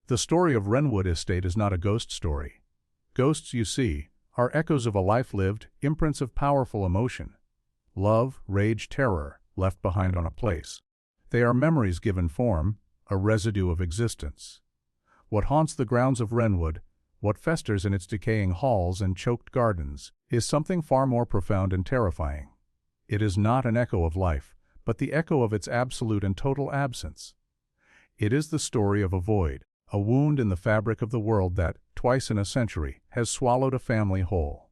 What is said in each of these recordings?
The story of Wrenwood Estate is not a ghost story. Ghosts, you see, are echoes of a life lived, imprints of powerful emotion. Love, rage, terror, left behind on a place. They are memories given form, a residue of existence. What haunts the grounds of Wrenwood, what festers in its decaying halls and choked gardens, is something far more profound and terrifying. It is not an echo of life, but the echo of its absolute and total absence. It is the story of a void, a wound in the fabric of the world that, twice in a century, has swallowed a family whole.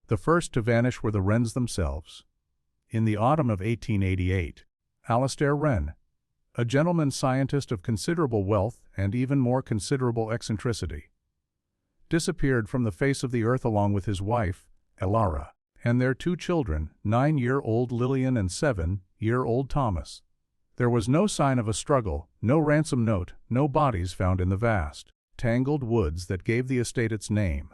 The first to vanish were the Wrens themselves. In the autumn of 1888, Alistair Wren, a gentleman scientist of considerable wealth and even more considerable eccentricity, disappeared from the face of the earth along with his wife, Elara, and their 2 children, 9-year-old Lillian and 7-year-old Thomas. There was no sign of a struggle, no ransom note, no bodies found in the vast, tangled woods that gave the estate its name.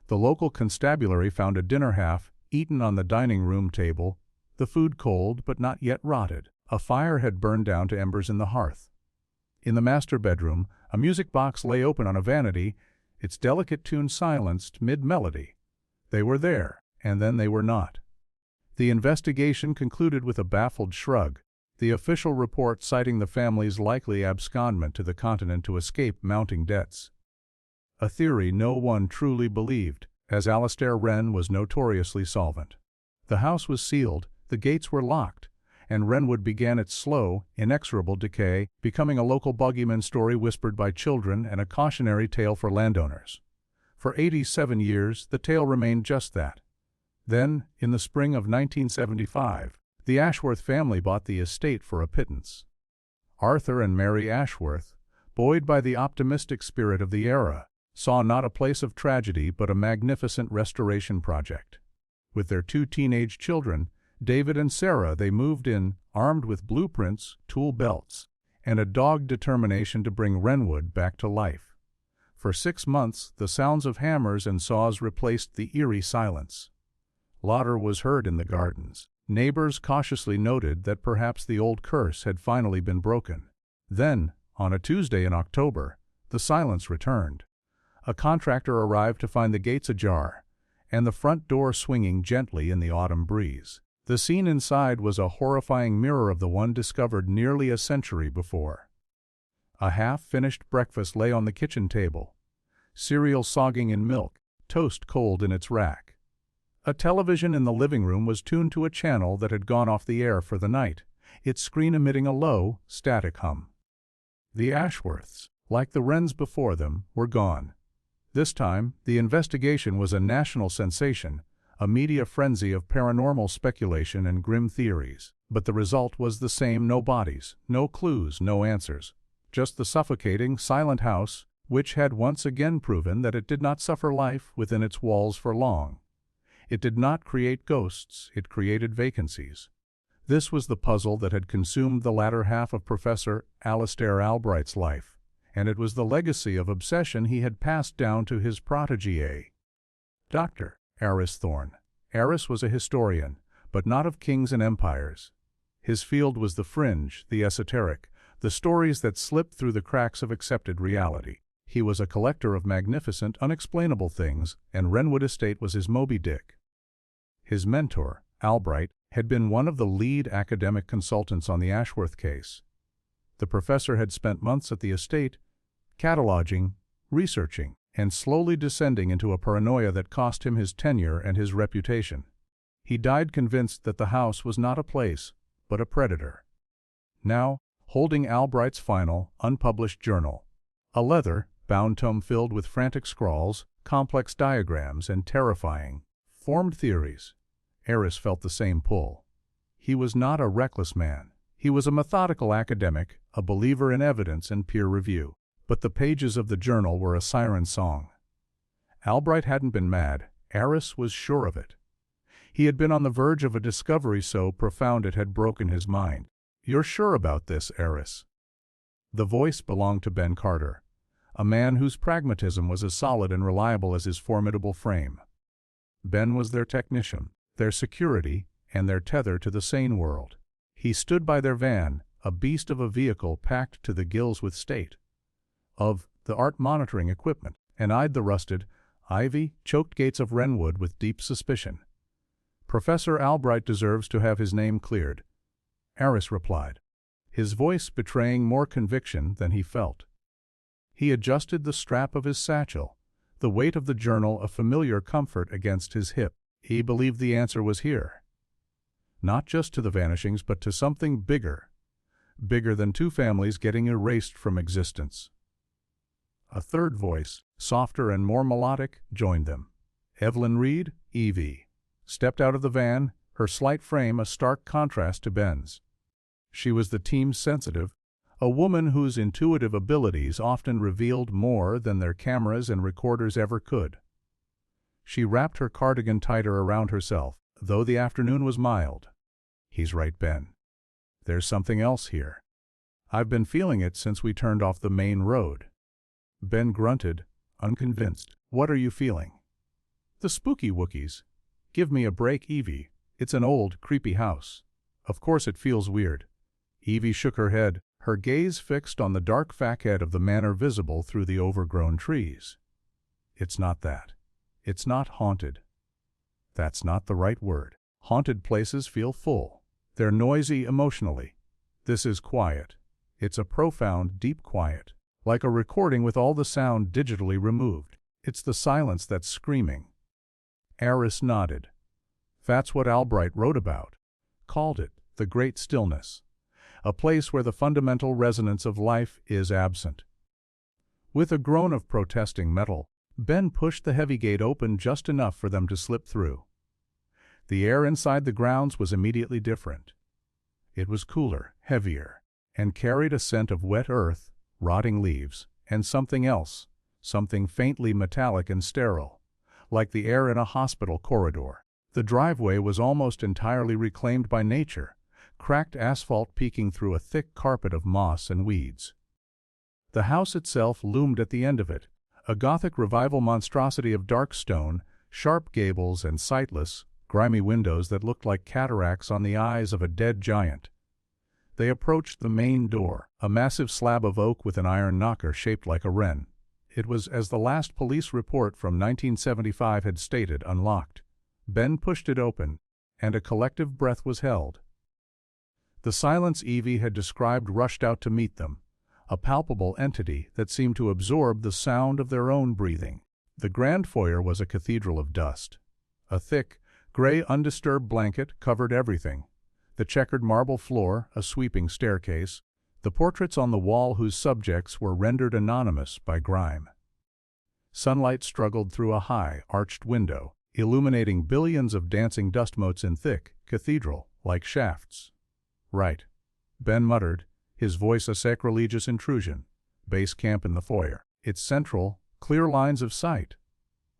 The local constabulary found a dinner half eaten on the dining room table, the food cold but not yet rotted. A fire had burned down to embers in the hearth. In the master bedroom, a music box lay open on a vanity, its delicate tune silenced mid-melody. They were there, and then they were not. The investigation concluded with a baffled shrug, the official report citing the family's likely abscondment to the continent to escape mounting debts. A theory no one truly believed, as Alistair Wren was notoriously solvent. The house was sealed, the gates were locked, and Wrenwood began its slow, inexorable decay, becoming a local bogeyman story whispered by children and a cautionary tale for landowners. For 87 years, the tale remained just that. Then, in the spring of 1975, the Ashworth family bought the estate for a pittance. Arthur and Mary Ashworth, buoyed by the optimistic spirit of the era, saw not a place of tragedy but a magnificent restoration project. With their 2 teenage children, David and Sarah, they moved in, armed with blueprints, tool belts, and a dogged determination to bring Wrenwood back to life. For 6 months, the sounds of hammers and saws replaced the eerie silence. Laughter was heard in the gardens. Neighbors cautiously noted that perhaps the old curse had finally been broken. Then, on a Tuesday in October, the silence returned. A contractor arrived to find the gates ajar, and the front door swinging gently in the autumn breeze. The scene inside was a horrifying mirror of the one discovered nearly a century before. A half-finished breakfast lay on the kitchen table, cereal sogging in milk, toast cold in its rack. A television in the living room was tuned to a channel that had gone off the air for the night, its screen emitting a low, static hum. The Ashworths, like the Wrens before them, were gone. This time, the investigation was a national sensation, a media frenzy of paranormal speculation and grim theories. But the result was the same: no bodies, no clues, no answers. Just the suffocating, silent house, which had once again proven that it did not suffer life within its walls for long. It did not create ghosts, it created vacancies. This was the puzzle that had consumed the latter half of Professor Alistair Albright's life, and it was the legacy of obsession he had passed down to his protégé, Dr. Aris Thorne. Aris was a historian, but not of kings and empires. His field was the fringe, the esoteric, the stories that slipped through the cracks of accepted reality. He was a collector of magnificent, unexplainable things, and Wrenwood Estate was his Moby Dick. His mentor, Albright, had been one of the lead academic consultants on the Ashworth case. The professor had spent months at the estate, cataloging, researching, and slowly descending into a paranoia that cost him his tenure and his reputation. He died convinced that the house was not a place, but a predator. Now, holding Albright's final, unpublished journal, a leather-bound tome filled with frantic scrawls, complex diagrams, and terrifying, formed theories, Aris felt the same pull. He was not a reckless man. He was a methodical academic, a believer in evidence and peer review. But the pages of the journal were a siren song. Albright hadn't been mad. Aris was sure of it. He had been on the verge of a discovery so profound it had broken his mind. "You're sure about this, Aris?" The voice belonged to Ben Carter, a man whose pragmatism was as solid and reliable as his formidable frame. Ben was their technician, their security, and their tether to the sane world. He stood by their van, a beast of a vehicle packed to the gills with state. Of the art monitoring equipment, and eyed the rusted, ivy-choked gates of Wrenwood with deep suspicion. "Professor Albright deserves to have his name cleared," Aris replied, his voice betraying more conviction than he felt. He adjusted the strap of his satchel, the weight of the journal a familiar comfort against his hip. He believed the answer was here. Not just to the vanishings, but to something bigger. Bigger than two families getting erased from existence. A third voice, softer and more melodic, joined them. Evelyn Reed, Evie, stepped out of the van, her slight frame a stark contrast to Ben's. She was the team's sensitive, a woman whose intuitive abilities often revealed more than their cameras and recorders ever could. She wrapped her cardigan tighter around herself, though the afternoon was mild. "He's right, Ben. There's something else here. I've been feeling it since we turned off the main road." Ben grunted, unconvinced. "What are you feeling?" "The spooky Wookiees. Give me a break, Evie. It's an old, creepy house. Of course it feels weird." Evie shook her head, her gaze fixed on the dark facade of the manor visible through the overgrown trees. "It's not that. It's not haunted. That's not the right word. Haunted places feel full. They're noisy emotionally. This is quiet. It's a profound, deep quiet, like a recording with all the sound digitally removed. It's the silence that's screaming." Aris nodded. "That's what Albright wrote about. Called it the Great Stillness. A place where the fundamental resonance of life is absent." With a groan of protesting metal, Ben pushed the heavy gate open just enough for them to slip through. The air inside the grounds was immediately different. It was cooler, heavier, and carried a scent of wet earth, rotting leaves, and something else, something faintly metallic and sterile, like the air in a hospital corridor. The driveway was almost entirely reclaimed by nature, cracked asphalt peeking through a thick carpet of moss and weeds. The house itself loomed at the end of it, a Gothic revival monstrosity of dark stone, sharp gables and sightless, grimy windows that looked like cataracts on the eyes of a dead giant. They approached the main door, a massive slab of oak with an iron knocker shaped like a wren. It was, as the last police report from 1975 had stated, unlocked. Ben pushed it open, and a collective breath was held. The silence Evie had described rushed out to meet them, a palpable entity that seemed to absorb the sound of their own breathing. The grand foyer was a cathedral of dust. A thick, gray, undisturbed blanket covered everything. The checkered marble floor, a sweeping staircase, the portraits on the wall whose subjects were rendered anonymous by grime. Sunlight struggled through a high, arched window, illuminating billions of dancing dust motes in thick, cathedral-like shafts. "Right," Ben muttered, his voice a sacrilegious intrusion. "Base camp in the foyer. It's central, clear lines of sight.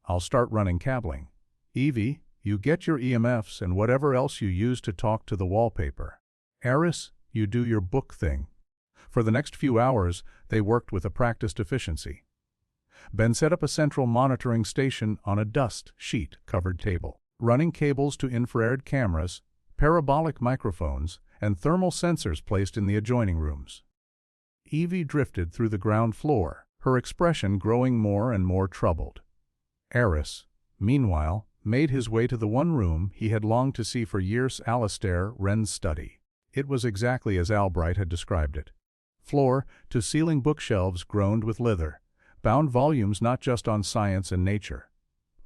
I'll start running cabling. Evie, you get your EMFs and whatever else you use to talk to the wallpaper. Aris, you do your book thing." For the next few hours, they worked with a practiced efficiency. Ben set up a central monitoring station on a dust-sheet-covered table, running cables to infrared cameras, parabolic microphones, and thermal sensors placed in the adjoining rooms. Evie drifted through the ground floor, her expression growing more and more troubled. Aris, meanwhile, made his way to the one room he had longed to see for years, Alistair Wren's study. It was exactly as Albright had described it. Floor-to-ceiling bookshelves groaned with leather, bound volumes not just on science and nature,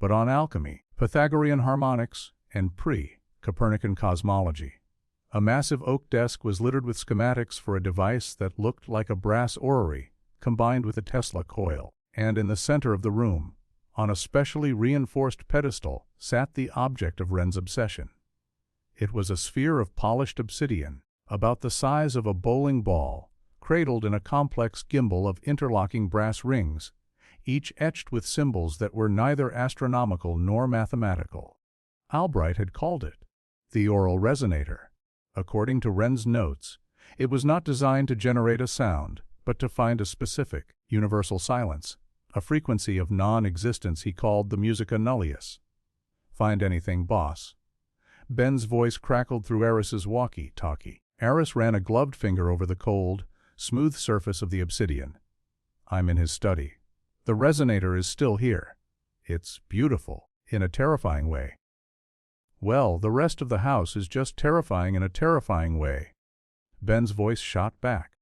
but on alchemy, Pythagorean harmonics, and pre-Copernican cosmology. A massive oak desk was littered with schematics for a device that looked like a brass orrery, combined with a Tesla coil, and in the center of the room, on a specially reinforced pedestal, sat the object of Wren's obsession. It was a sphere of polished obsidian, about the size of a bowling ball, cradled in a complex gimbal of interlocking brass rings, each etched with symbols that were neither astronomical nor mathematical. Albright had called it the Aural Resonator. According to Wren's notes, it was not designed to generate a sound, but to find a specific, universal silence, a frequency of non-existence he called the musica nullius. "Find anything, boss?" Ben's voice crackled through Aris's walkie-talkie. Aris ran a gloved finger over the cold, smooth surface of the obsidian. I'm in his study. The resonator is still here. It's beautiful, in a terrifying way. Well, the rest of the house is just terrifying in a terrifying way. Ben's voice shot back.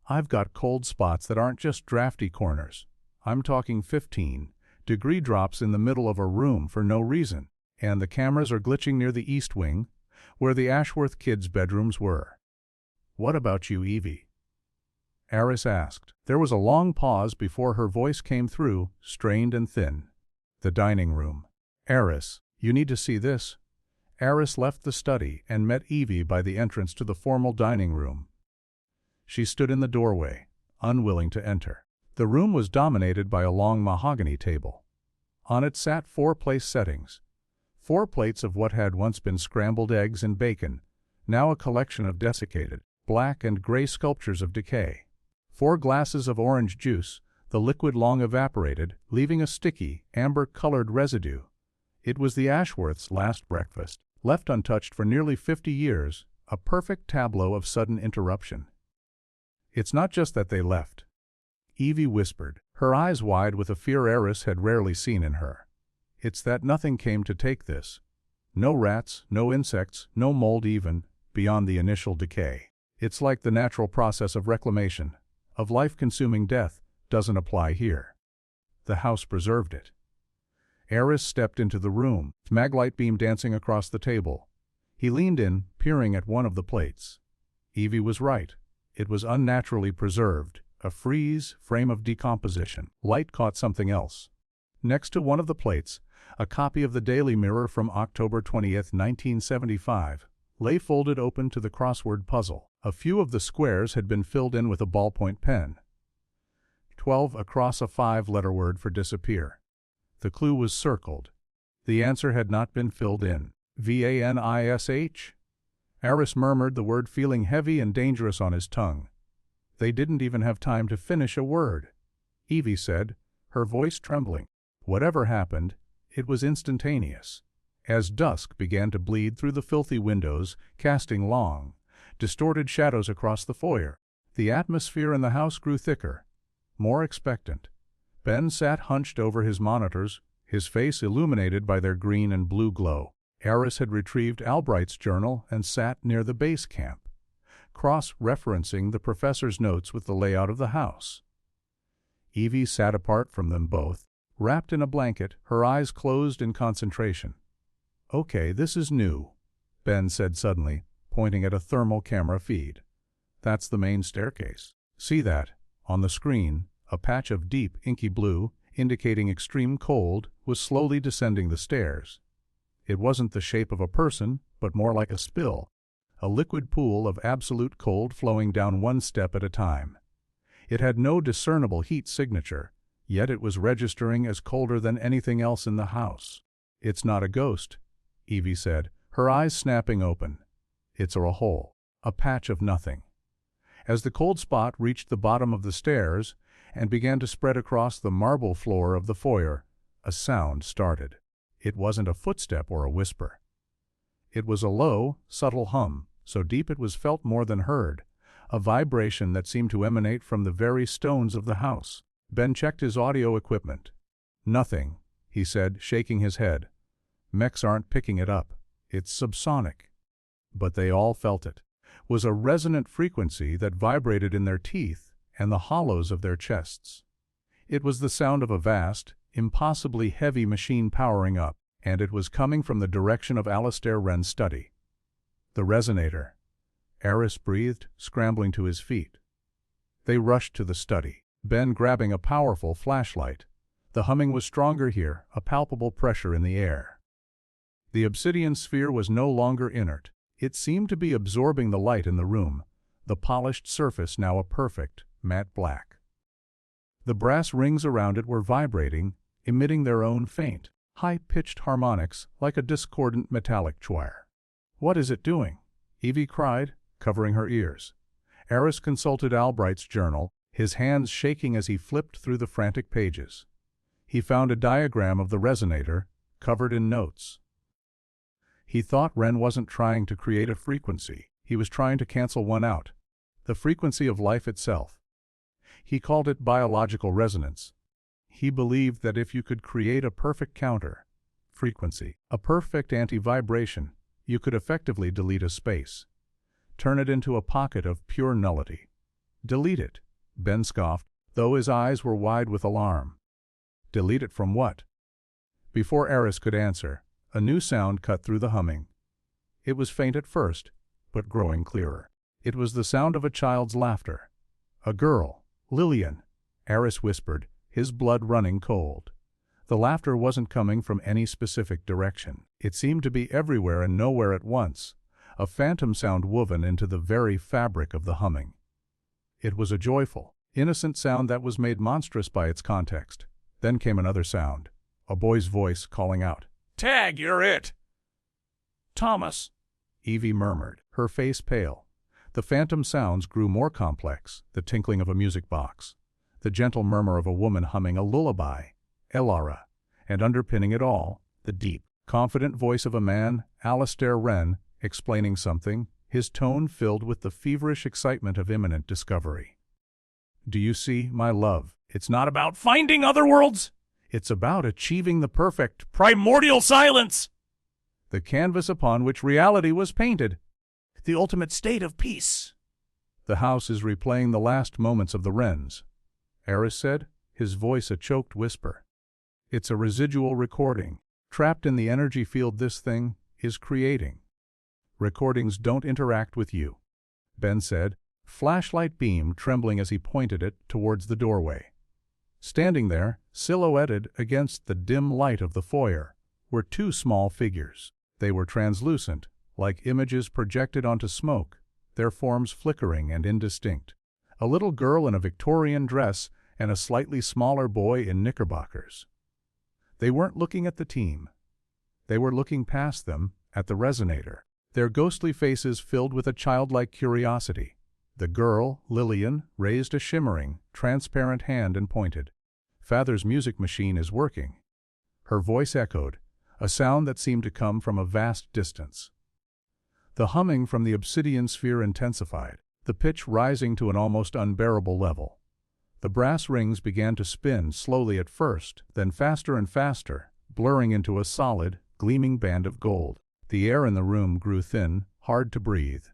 I've got cold spots that aren't just drafty corners. I'm talking 15-degree drops in the middle of a room for no reason, and the cameras are glitching near the east wing, where the Ashworth kids' bedrooms were. What about you, Evie? Aris asked. There was a long pause before her voice came through, strained and thin. The dining room. Aris, you need to see this. Aris left the study and met Evie by the entrance to the formal dining room. She stood in the doorway, unwilling to enter. The room was dominated by a long mahogany table. On it sat 4 place settings. 4 plates of what had once been scrambled eggs and bacon, now a collection of desiccated, black and gray sculptures of decay. 4 glasses of orange juice, the liquid long evaporated, leaving a sticky, amber-colored residue. It was the Ashworths' last breakfast, left untouched for nearly 50 years, a perfect tableau of sudden interruption. It's not just that they left. Evie whispered, her eyes wide with a fear Aris had rarely seen in her. It's that nothing came to take this. No rats, no insects, no mold even, beyond the initial decay. It's like the natural process of reclamation, of life-consuming death, doesn't apply here. The house preserved it. Aris stepped into the room, maglite beam dancing across the table. He leaned in, peering at one of the plates. Evie was right. It was unnaturally preserved, a freeze frame of decomposition. Light caught something else. Next to one of the plates, a copy of the Daily Mirror from October 20, 1975, lay folded open to the crossword puzzle. A few of the squares had been filled in with a ballpoint pen. 12 across a 5-letter word for disappear. The clue was circled. The answer had not been filled in. Vanish? Aris murmured the word, feeling heavy and dangerous on his tongue. They didn't even have time to finish a word. Evie said, her voice trembling. Whatever happened, it was instantaneous. As dusk began to bleed through the filthy windows, casting long, distorted shadows across the foyer, the atmosphere in the house grew thicker, more expectant. Ben sat hunched over his monitors, his face illuminated by their green and blue glow. Aris had retrieved Albright's journal and sat near the base camp, cross-referencing the professor's notes with the layout of the house. Evie sat apart from them both, wrapped in a blanket, her eyes closed in concentration. Okay, this is new, Ben said suddenly, pointing at a thermal camera feed. That's the main staircase. See that? On the screen, a patch of deep, inky blue, indicating extreme cold, was slowly descending the stairs. It wasn't the shape of a person, but more like a spill, a liquid pool of absolute cold flowing down one step at a time. It had no discernible heat signature, yet it was registering as colder than anything else in the house. It's not a ghost, Evie said, her eyes snapping open. It's a hole, a patch of nothing. As the cold spot reached the bottom of the stairs and began to spread across the marble floor of the foyer, a sound started. It wasn't a footstep or a whisper. It was a low, subtle hum, so deep it was felt more than heard, a vibration that seemed to emanate from the very stones of the house. Ben checked his audio equipment. Nothing, he said, shaking his head. Mechs aren't picking it up. It's subsonic. But they all felt it. Was a resonant frequency that vibrated in their teeth and the hollows of their chests. It was the sound of a vast, impossibly heavy machine powering up, and it was coming from the direction of Alistair Wren's study. The resonator. Aris breathed, scrambling to his feet. They rushed to the study, Ben grabbing a powerful flashlight. The humming was stronger here, a palpable pressure in the air. The obsidian sphere was no longer inert. It seemed to be absorbing the light in the room, the polished surface now a perfect, matte black. The brass rings around it were vibrating, emitting their own faint, high-pitched harmonics like a discordant metallic choir. What is it doing? Evie cried, covering her ears. Aris consulted Albright's journal, his hands shaking as he flipped through the frantic pages. He found a diagram of the resonator, covered in notes. He thought Wren wasn't trying to create a frequency, he was trying to cancel one out, the frequency of life itself. He called it biological resonance. He believed that if you could create a perfect counter frequency, a perfect anti-vibration, you could effectively delete a space. Turn it into a pocket of pure nullity. Delete it, Ben scoffed, though his eyes were wide with alarm. Delete it from what? Before Aris could answer, a new sound cut through the humming. It was faint at first, but growing clearer. It was the sound of a child's laughter. A girl, Lillian, Aris whispered, his blood running cold. The laughter wasn't coming from any specific direction. It seemed to be everywhere and nowhere at once, a phantom sound woven into the very fabric of the humming. It was a joyful, innocent sound that was made monstrous by its context. Then came another sound, a boy's voice calling out, "Tag, you're it!" "Thomas," Evie murmured, her face pale. The phantom sounds grew more complex, the tinkling of a music box, the gentle murmur of a woman humming a lullaby, Elara, and underpinning it all, the deep, confident voice of a man, Alistair Wren, explaining something, his tone filled with the feverish excitement of imminent discovery. "Do you see, my love, it's not about finding other worlds. It's about achieving the perfect, primordial silence. The canvas upon which reality was painted. The ultimate state of peace." "The house is replaying the last moments of the Wrens," Aris said, his voice a choked whisper. "It's a residual recording. Trapped in the energy field this thing is creating. Recordings don't interact with you," Ben said, flashlight beam trembling as he pointed it towards the doorway. Standing there, silhouetted against the dim light of the foyer, were two small figures. They were translucent, like images projected onto smoke, their forms flickering and indistinct. A little girl in a Victorian dress and a slightly smaller boy in knickerbockers. They weren't looking at the team. They were looking past them, at the resonator, their ghostly faces filled with a childlike curiosity. The girl, Lillian, raised a shimmering, transparent hand and pointed. "Father's music machine is working." Her voice echoed, a sound that seemed to come from a vast distance. The humming from the obsidian sphere intensified, the pitch rising to an almost unbearable level. The brass rings began to spin slowly at first, then faster and faster, blurring into a solid, gleaming band of gold. The air in the room grew thin, hard to breathe.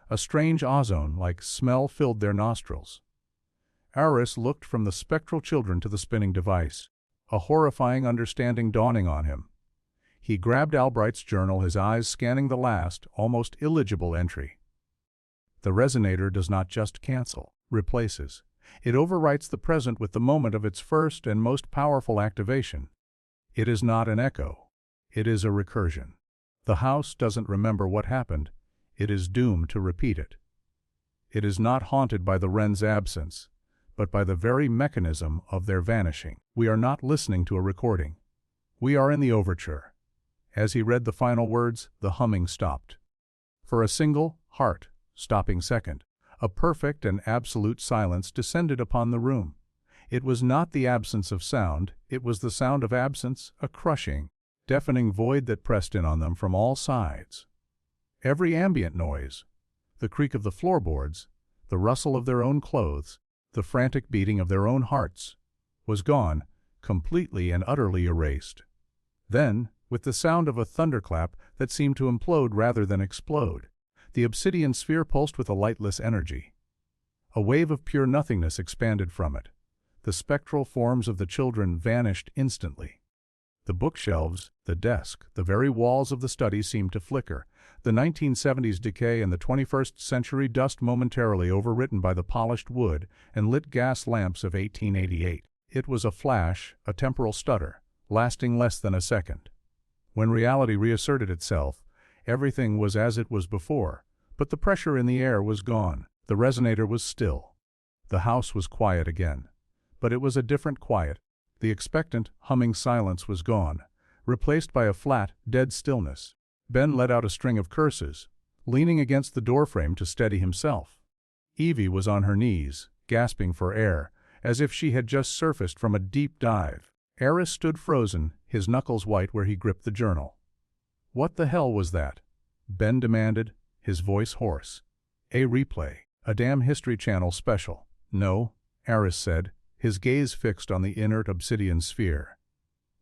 A strange ozone-like smell filled their nostrils. Aris looked from the spectral children to the spinning device, a horrifying understanding dawning on him. He grabbed Albright's journal, his eyes scanning the last, almost illegible entry. "The resonator does not just cancel, replaces. It overwrites the present with the moment of its first and most powerful activation. It is not an echo. It is a recursion. The house doesn't remember what happened. It is doomed to repeat it. It is not haunted by the Wren's absence, but by the very mechanism of their vanishing. We are not listening to a recording. We are in the overture." As he read the final words, the humming stopped. For a single, heart-stopping second, a perfect and absolute silence descended upon the room. It was not the absence of sound, it was the sound of absence, a crushing, deafening void that pressed in on them from all sides. Every ambient noise, the creak of the floorboards, the rustle of their own clothes, the frantic beating of their own hearts, was gone, completely and utterly erased. Then, with the sound of a thunderclap that seemed to implode rather than explode, the obsidian sphere pulsed with a lightless energy. A wave of pure nothingness expanded from it. The spectral forms of the children vanished instantly. The bookshelves, the desk, the very walls of the study seemed to flicker, the 1970s decay and the 21st century dust momentarily overwritten by the polished wood and lit gas lamps of 1888. It was a flash, a temporal stutter, lasting less than a second. When reality reasserted itself, everything was as it was before, but the pressure in the air was gone. The resonator was still. The house was quiet again. But it was a different quiet. The expectant, humming silence was gone, replaced by a flat, dead stillness. Ben let out a string of curses, leaning against the doorframe to steady himself. Evie was on her knees, gasping for air, as if she had just surfaced from a deep dive. Aris stood frozen, his knuckles white where he gripped the journal. "What the hell was that?" Ben demanded, his voice hoarse. "A replay. A damn History Channel special." "No," Aris said, his gaze fixed on the inert obsidian sphere.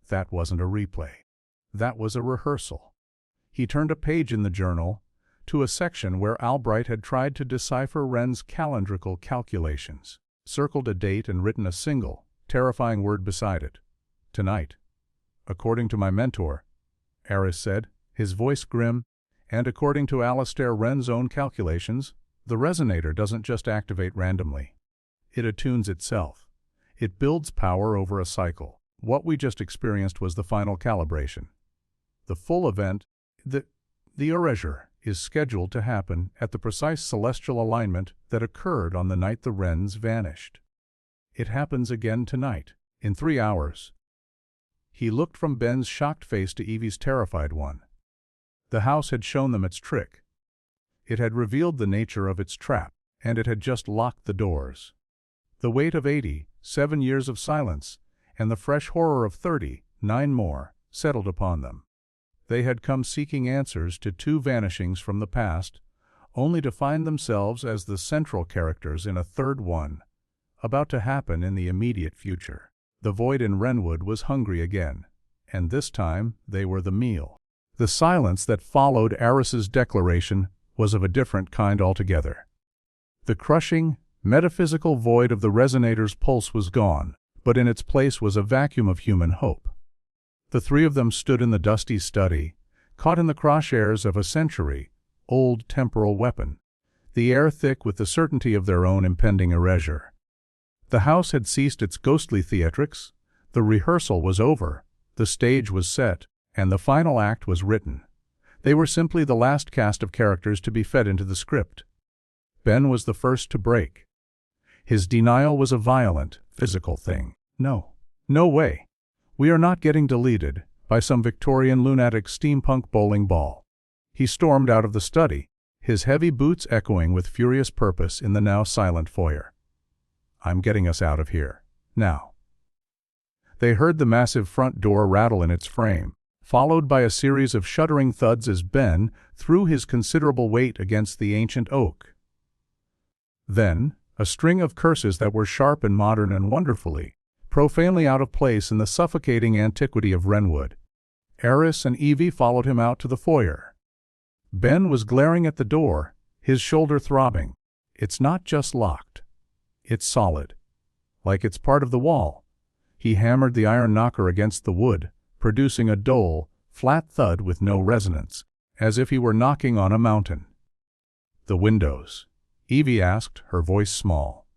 That wasn't a replay. That was a rehearsal. He turned a page in the journal to a section where Albright had tried to decipher Wren's calendrical calculations, circled a date and written a single, terrifying word beside it. Tonight. According to my mentor, Aris said, his voice grim, and according to Alistair Wren's own calculations, the resonator doesn't just activate randomly. It attunes itself. It builds power over a cycle. What we just experienced was the final calibration. The full event, the erasure, is scheduled to happen at the precise celestial alignment that occurred on the night the Wrens vanished. It happens again tonight, in 3 hours. He looked from Ben's shocked face to Evie's terrified one. The house had shown them its trick. It had revealed the nature of its trap, and it had just locked the doors. The weight of 87 years of silence, and the fresh horror of 39 more, settled upon them. They had come seeking answers to 2 vanishings from the past, only to find themselves as the central characters in a third one, about to happen in the immediate future. The void in Wrenwood was hungry again, and this time they were the meal. The silence that followed Aris's declaration was of a different kind altogether. The crushing, metaphysical void of the resonator's pulse was gone, but in its place was a vacuum of human hope. The 3 of them stood in the dusty study, caught in the crosshairs of a century-old temporal weapon, the air thick with the certainty of their own impending erasure. The house had ceased its ghostly theatrics, the rehearsal was over, the stage was set, and the final act was written. They were simply the last cast of characters to be fed into the script. Ben was the first to break. His denial was a violent, physical thing. No way. We are not getting deleted by some Victorian lunatic steampunk bowling ball. He stormed out of the study, his heavy boots echoing with furious purpose in the now silent foyer. I'm getting us out of here. Now. They heard the massive front door rattle in its frame, followed by a series of shuddering thuds as Ben threw his considerable weight against the ancient oak. Then, a string of curses that were sharp and modern and wonderfully, profanely out of place in the suffocating antiquity of Wrenwood. Aris and Evie followed him out to the foyer. Ben was glaring at the door, his shoulder throbbing. It's not just locked. It's solid. Like it's part of the wall. He hammered the iron knocker against the wood, producing a dull, flat thud with no resonance, as if he were knocking on a mountain. The windows? Evie asked, her voice small.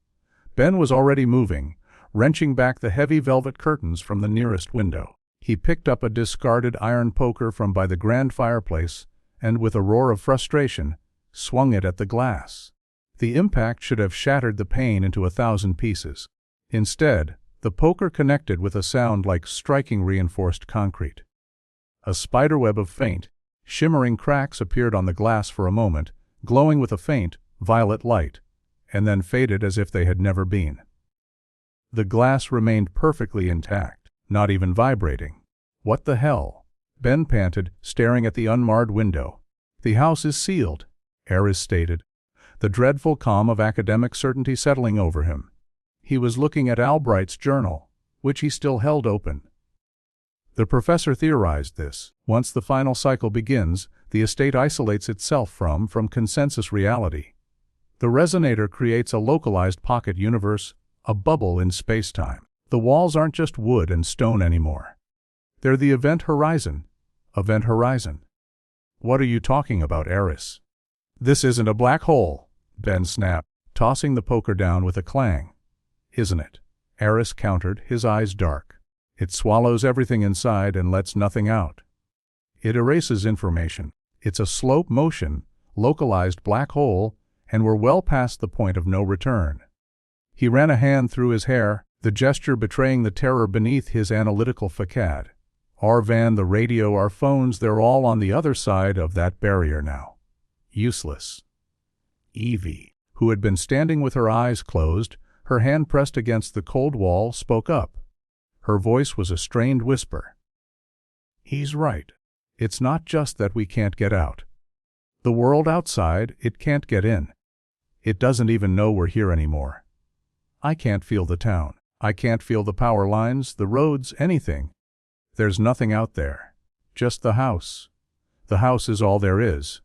Ben was already moving, wrenching back the heavy velvet curtains from the nearest window. He picked up a discarded iron poker from by the grand fireplace, and with a roar of frustration, swung it at the glass. The impact should have shattered the pane into 1,000 pieces. Instead, the poker connected with a sound like striking reinforced concrete. A spiderweb of faint, shimmering cracks appeared on the glass for a moment, glowing with a faint, violet light, and then faded as if they had never been. The glass remained perfectly intact, not even vibrating. What the hell? Ben panted, staring at the unmarred window. The house is sealed, Aris stated, the dreadful calm of academic certainty settling over him. He was looking at Albright's journal, which he still held open. The professor theorized this. Once the final cycle begins, the estate isolates itself from consensus reality. The resonator creates a localized pocket universe, a bubble in space-time. The walls aren't just wood and stone anymore. They're the event horizon. Event horizon. What are you talking about, Aris? This isn't a black hole, Ben snapped, tossing the poker down with a clang. Isn't it? Aris countered, his eyes dark. It swallows everything inside and lets nothing out. It erases information. It's a slow-motion, localized black hole, and we're well past the point of no return. He ran a hand through his hair, the gesture betraying the terror beneath his analytical facade. Our van, the radio, our phones, they're all on the other side of that barrier now. Useless. Evie, who had been standing with her eyes closed, her hand pressed against the cold wall, spoke up. Her voice was a strained whisper. He's right. It's not just that we can't get out. The world outside, it can't get in. It doesn't even know we're here anymore. I can't feel the town. I can't feel the power lines, the roads, anything. There's nothing out there. Just the house. The house is all there is."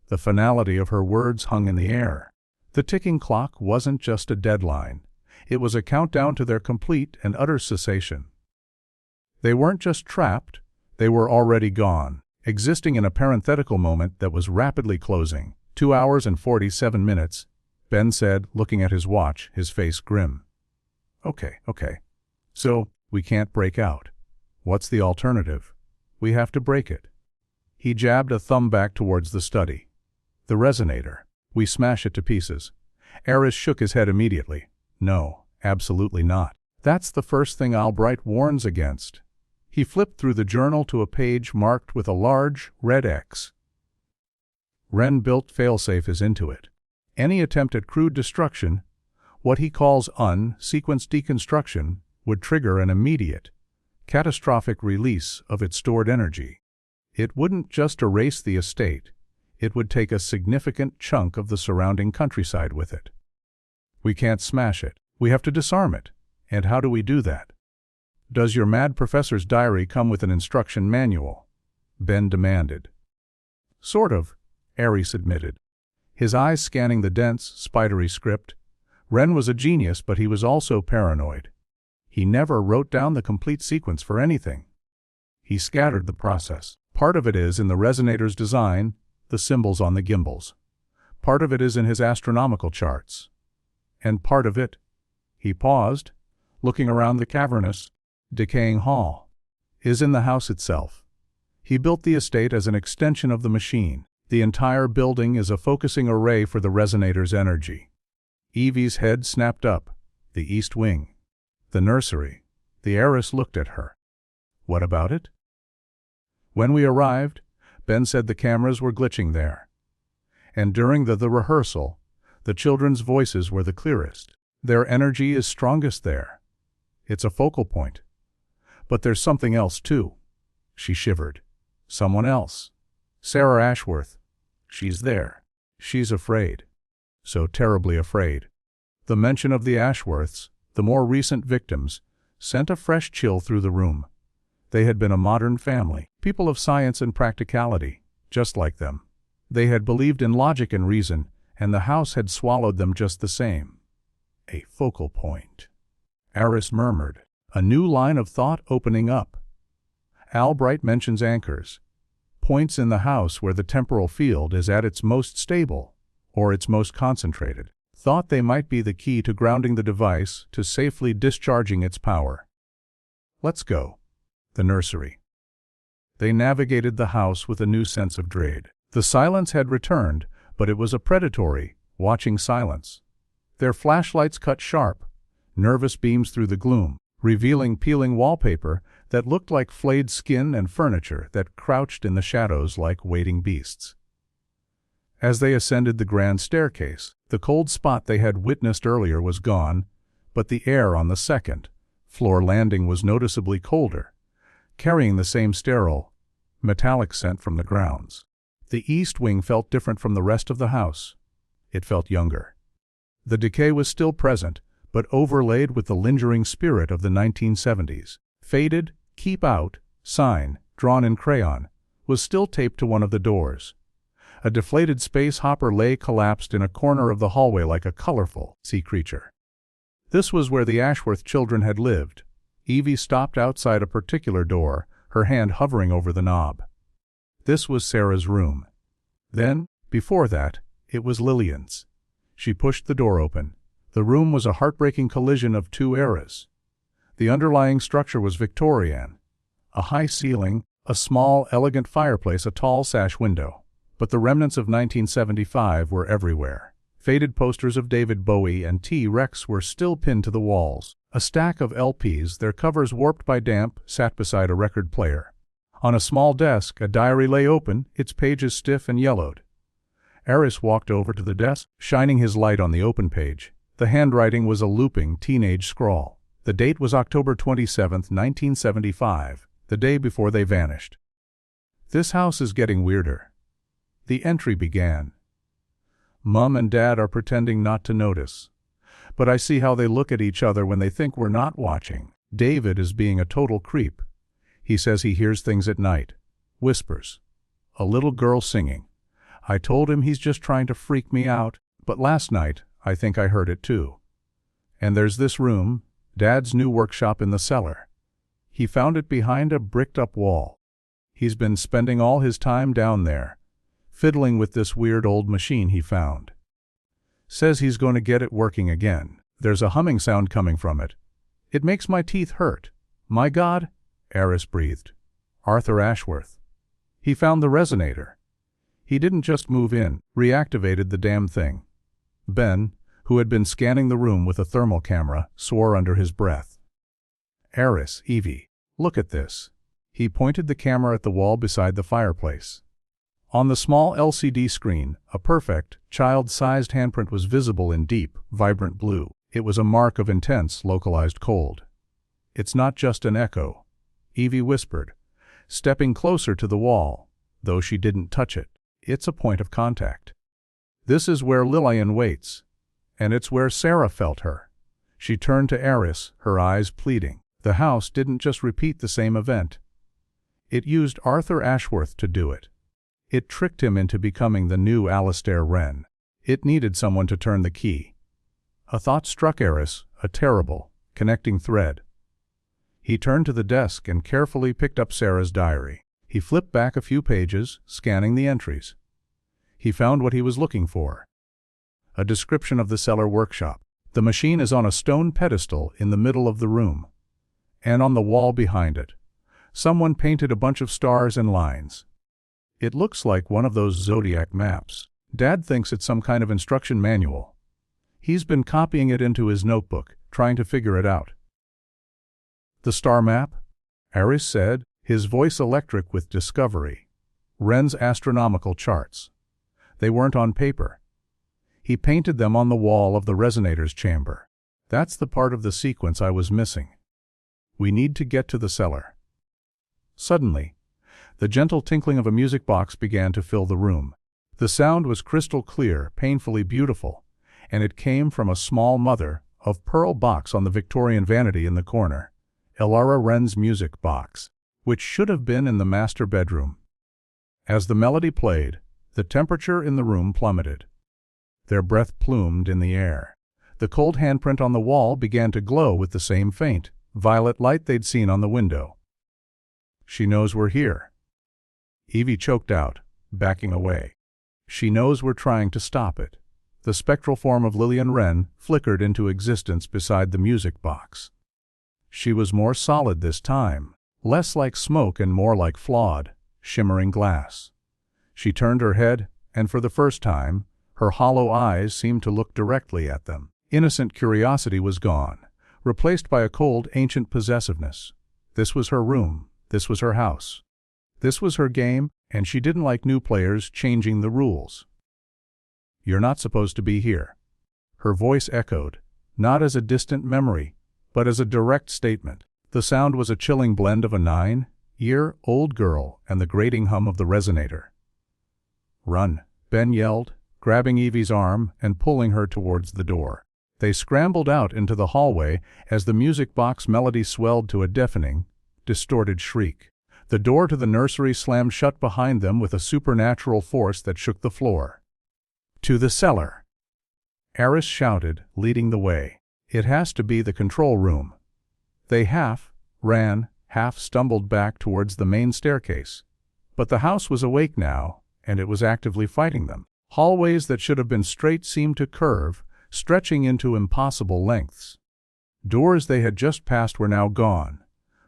The finality of her words hung in the air. The ticking clock wasn't just a deadline. It was a countdown to their complete and utter cessation. They weren't just trapped, they were already gone, existing in a parenthetical moment that was rapidly closing. 2 hours and 47 minutes, Ben said, looking at his watch, his face grim. Okay. So, we can't break out. What's the alternative? We have to break it. He jabbed a thumb back towards the study. The resonator. We smash it to pieces. Aris shook his head immediately. No, absolutely not. That's the first thing Albright warns against. He flipped through the journal to a page marked with a large, red X. Wren built failsafe is into it. Any attempt at crude destruction, what he calls un-sequenced deconstruction, would trigger an immediate, catastrophic release of its stored energy. It wouldn't just erase the estate, it would take a significant chunk of the surrounding countryside with it. We can't smash it. We have to disarm it. And how do we do that? Does your mad professor's diary come with an instruction manual? Ben demanded. Sort of, Aris admitted, his eyes scanning the dense, spidery script. Wren was a genius, but he was also paranoid. He never wrote down the complete sequence for anything. He scattered the process. Part of it is in the resonator's design, the symbols on the gimbals. Part of it is in his astronomical charts. And part of it, he paused, looking around the cavernous, decaying hall, is in the house itself. He built the estate as an extension of the machine. The entire building is a focusing array for the resonator's energy. Evie's head snapped up. The east wing. The nursery. The heiress looked at her. What about it? When we arrived, Ben said the cameras were glitching there. And during the rehearsal, the children's voices were the clearest. Their energy is strongest there. It's a focal point. But there's something else too. She shivered. Someone else. Sarah Ashworth. She's there. She's afraid. So terribly afraid. The mention of the Ashworths, the more recent victims, sent a fresh chill through the room. They had been a modern family, people of science and practicality, just like them. They had believed in logic and reason, and the house had swallowed them just the same. A focal point. Aris murmured, a new line of thought opening up. Albright mentions anchors, points in the house where the temporal field is at its most stable, or its most concentrated. Thought they might be the key to grounding the device, to safely discharging its power. Let's go. The nursery. They navigated the house with a new sense of dread. The silence had returned, but it was a predatory, watching silence. Their flashlights cut sharp, nervous beams through the gloom, revealing peeling wallpaper that looked like flayed skin and furniture that crouched in the shadows like waiting beasts. As they ascended the grand staircase, the cold spot they had witnessed earlier was gone, but the air on the second floor landing was noticeably colder, carrying the same sterile, metallic scent from the grounds. The east wing felt different from the rest of the house. It felt younger. The decay was still present, but overlaid with the lingering spirit of the 1970s. Faded, "Keep Out" sign, drawn in crayon, was still taped to one of the doors. A deflated space hopper lay collapsed in a corner of the hallway like a colorful sea creature. This was where the Ashworth children had lived. Evie stopped outside a particular door, her hand hovering over the knob. This was Sarah's room. Then, before that, it was Lillian's. She pushed the door open. The room was a heartbreaking collision of two eras. The underlying structure was Victorian. A high ceiling, a small, elegant fireplace, a tall sash window. But the remnants of 1975 were everywhere. Faded posters of David Bowie and T-Rex were still pinned to the walls. A stack of LPs, their covers warped by damp, sat beside a record player. On a small desk, a diary lay open, its pages stiff and yellowed. Aris walked over to the desk, shining his light on the open page. The handwriting was a looping, teenage scrawl. The date was October 27, 1975, the day before they vanished. This house is getting weirder. The entry began. Mom and Dad are pretending not to notice. but I see how they look at each other when they think we're not watching. David is being a total creep. He says he hears things at night. Whispers. A little girl singing. I told him he's just trying to freak me out, but last night I think I heard it too. And there's this room, Dad's new workshop in the cellar. He found it behind a bricked-up wall. He's been spending all his time down there, fiddling with this weird old machine he found. Says he's going to get it working again. There's a humming sound coming from it. It makes my teeth hurt. My God, Aris breathed. Arthur Ashworth. He found the resonator. He didn't just move in, reactivated the damn thing. Ben, who had been scanning the room with a thermal camera, swore under his breath. Aris, Evie, look at this. He pointed the camera at the wall beside the fireplace. On the small LCD screen, a perfect, child-sized handprint was visible in deep, vibrant blue. It was a mark of intense, localized cold. It's not just an echo, Evie whispered, stepping closer to the wall, though she didn't touch it. It's a point of contact. This is where Lillian waits, and it's where Sarah felt her. She turned to Aris, her eyes pleading. The house didn't just repeat the same event. It used Arthur Ashworth to do it. It tricked him into becoming the new Alistair Wren. It needed someone to turn the key. A thought struck Aris, a terrible, connecting thread. He turned to the desk and carefully picked up Sarah's diary. He flipped back a few pages, scanning the entries. He found what he was looking for. A description of the cellar workshop. The machine is on a stone pedestal in the middle of the room. And on the wall behind it, someone painted a bunch of stars and lines. It looks like one of those zodiac maps. Dad thinks it's some kind of instruction manual. He's been copying it into his notebook, trying to figure it out. The star map? Aris said, his voice electric with discovery. Wren's astronomical charts. They weren't on paper. He painted them on the wall of the resonator's chamber. That's the part of the sequence I was missing. We need to get to the cellar. Suddenly, the gentle tinkling of a music box began to fill the room. The sound was crystal clear, painfully beautiful, and it came from a small mother-of-pearl box on the Victorian vanity in the corner. Elara Wren's music box, which should have been in the master bedroom. As the melody played, the temperature in the room plummeted. Their breath plumed in the air. The cold handprint on the wall began to glow with the same faint, violet light they'd seen on the window. She knows we're here. Evie choked out, backing away. She knows we're trying to stop it. The spectral form of Lillian Wren flickered into existence beside the music box. She was more solid this time, less like smoke and more like flawed, shimmering glass. She turned her head, and for the first time, her hollow eyes seemed to look directly at them. Innocent curiosity was gone, replaced by a cold, ancient possessiveness. This was her room. This was her house. This was her game, and she didn't like new players changing the rules. You're not supposed to be here. Her voice echoed, not as a distant memory, but as a direct statement. The sound was a chilling blend of a 9-year-old girl and the grating hum of the resonator. Run, Ben yelled, grabbing Evie's arm and pulling her towards the door. They scrambled out into the hallway as the music box melody swelled to a deafening, distorted shriek. The door to the nursery slammed shut behind them with a supernatural force that shook the floor. To the cellar! Aris shouted, leading the way. It has to be the control room. They half stumbled back towards the main staircase. But the house was awake now, and it was actively fighting them. Hallways that should have been straight seemed to curve, stretching into impossible lengths. Doors they had just passed were now gone,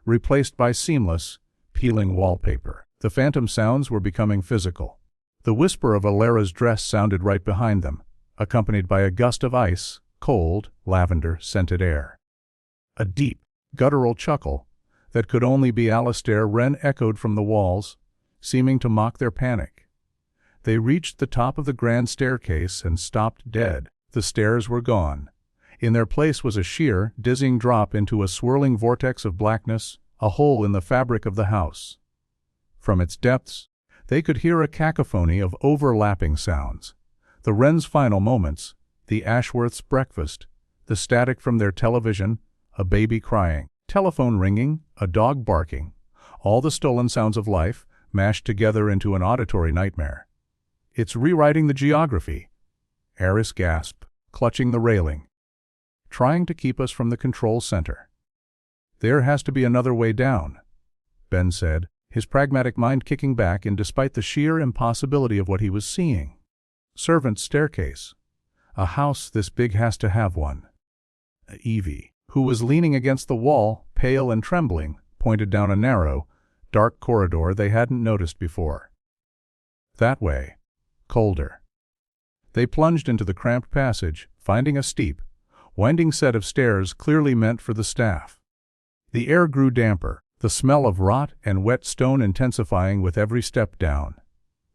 replaced by seamless, peeling wallpaper. The phantom sounds were becoming physical. The whisper of Alara's dress sounded right behind them, accompanied by a gust of ice, cold, lavender-scented air. A deep, guttural chuckle that could only be Alistair Wren echoed from the walls, seeming to mock their panic. They reached the top of the grand staircase and stopped dead. The stairs were gone. In their place was a sheer, dizzying drop into a swirling vortex of blackness, a hole in the fabric of the house. From its depths, they could hear a cacophony of overlapping sounds. The Wren's final moments, the Ashworth's breakfast, The static from their television, a baby crying, telephone ringing, a dog barking, all the stolen sounds of life, mashed together into an auditory nightmare. It's rewriting the geography. Aris gasped, clutching the railing. Trying to keep us from the control center. There has to be another way down, Ben said, his pragmatic mind kicking back in despite the sheer impossibility of what he was seeing. Servant's staircase. A house this big has to have one. Evie, who was leaning against the wall, pale and trembling, pointed down a narrow, dark corridor they hadn't noticed before. That way. Colder. They plunged into the cramped passage, finding a steep, winding set of stairs clearly meant for the staff. The air grew damper, the smell of rot and wet stone intensifying with every step down.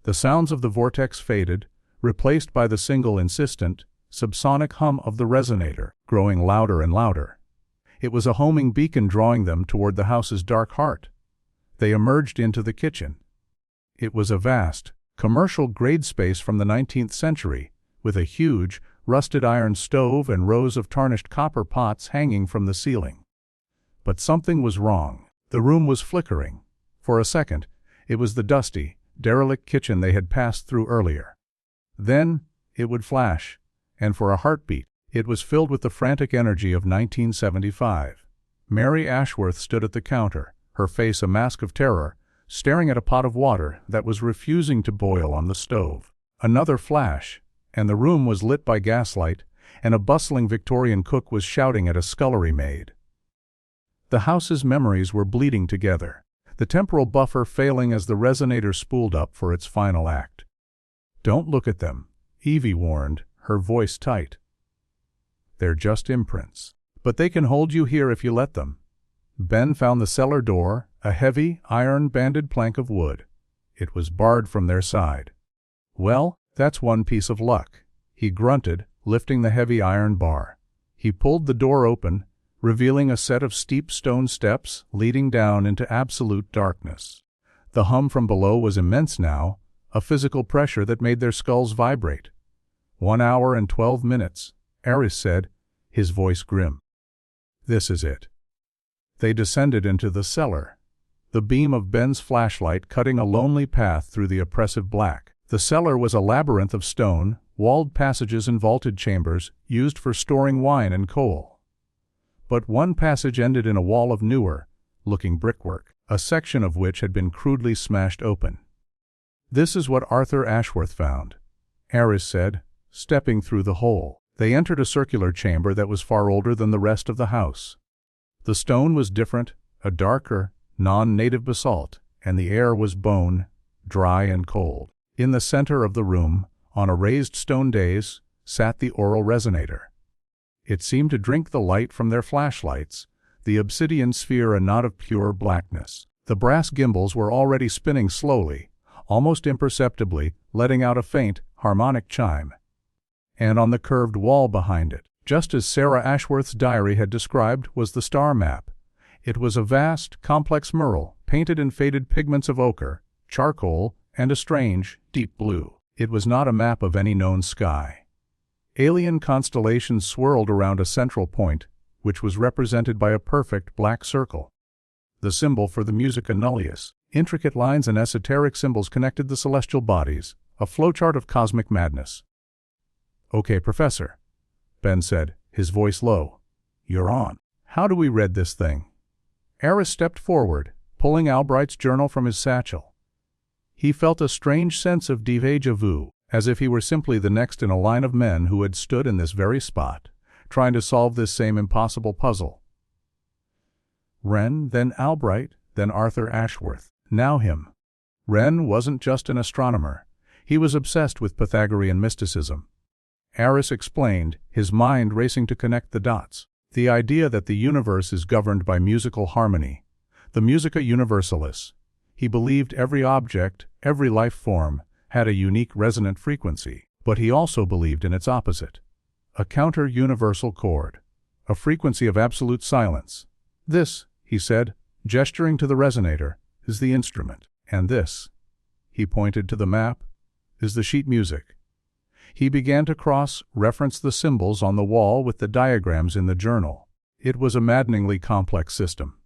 The sounds of the vortex faded, replaced by the single insistent, subsonic hum of the resonator, growing louder and louder. It was a homing beacon drawing them toward the house's dark heart. They emerged into the kitchen. It was a vast, commercial-grade space from the 19th century, with a huge, rusted iron stove and rows of tarnished copper pots hanging from the ceiling. But something was wrong. The room was flickering. For a second, it was the dusty, derelict kitchen they had passed through earlier. Then, it would flash, and for a heartbeat, it was filled with the frantic energy of 1975. Mary Ashworth stood at the counter, her face a mask of terror, staring at a pot of water that was refusing to boil on the stove. Another flash, and the room was lit by gaslight, and a bustling Victorian cook was shouting at a scullery maid. The house's memories were bleeding together, the temporal buffer failing as the resonator spooled up for its final act. "Don't look at them," Evie warned, her voice tight. "They're just imprints. But they can hold you here if you let them." Ben found the cellar door, a heavy, iron-banded plank of wood. It was barred from their side. "Well, that's one piece of luck," he grunted, lifting the heavy iron bar. He pulled the door open, revealing a set of steep stone steps leading down into absolute darkness. The hum from below was immense now, a physical pressure that made their skulls vibrate. 1 hour and 12 minutes, Aris said, his voice grim. "This is it." They descended into the cellar, the beam of Ben's flashlight cutting a lonely path through the oppressive black. The cellar was a labyrinth of stone, walled passages and vaulted chambers used for storing wine and coal. But one passage ended in a wall of newer-looking brickwork, a section of which had been crudely smashed open. "This is what Arthur Ashworth found," Aris said, stepping through the hole. They entered a circular chamber that was far older than the rest of the house. The stone was different, a darker, non-native basalt, and the air was bone, dry and cold. In the center of the room, on a raised stone dais, sat the Aural Resonator. It seemed to drink the light from their flashlights, the obsidian sphere a knot of pure blackness. The brass gimbals were already spinning slowly, almost imperceptibly, letting out a faint, harmonic chime. And on the curved wall behind it, just as Sarah Ashworth's diary had described, was the star map. It was a vast, complex mural, painted in faded pigments of ochre, charcoal, and a strange, deep blue. It was not a map of any known sky. Alien constellations swirled around a central point, which was represented by a perfect black circle. The symbol for the musica nullius. Intricate lines and esoteric symbols connected the celestial bodies, a flowchart of cosmic madness. "Okay, Professor," Ben said, his voice low. "You're on. How do we read this thing?" Aris stepped forward, pulling Albright's journal from his satchel. He felt a strange sense of déjà vu, as if he were simply the next in a line of men who had stood in this very spot, trying to solve this same impossible puzzle. Wren, then Albright, then Arthur Ashworth, now him. Wren wasn't just an astronomer. He was obsessed with Pythagorean mysticism. Aris explained, his mind racing to connect the dots. The idea that the universe is governed by musical harmony, the musica universalis. He believed every object, every life form, had a unique resonant frequency, but he also believed in its opposite, a counter-universal chord, a frequency of absolute silence. "This," he said, gesturing to the resonator, "is the instrument, and this," he pointed to the map, "is the sheet music." He began to cross-reference the symbols on the wall with the diagrams in the journal. It was a maddeningly complex system.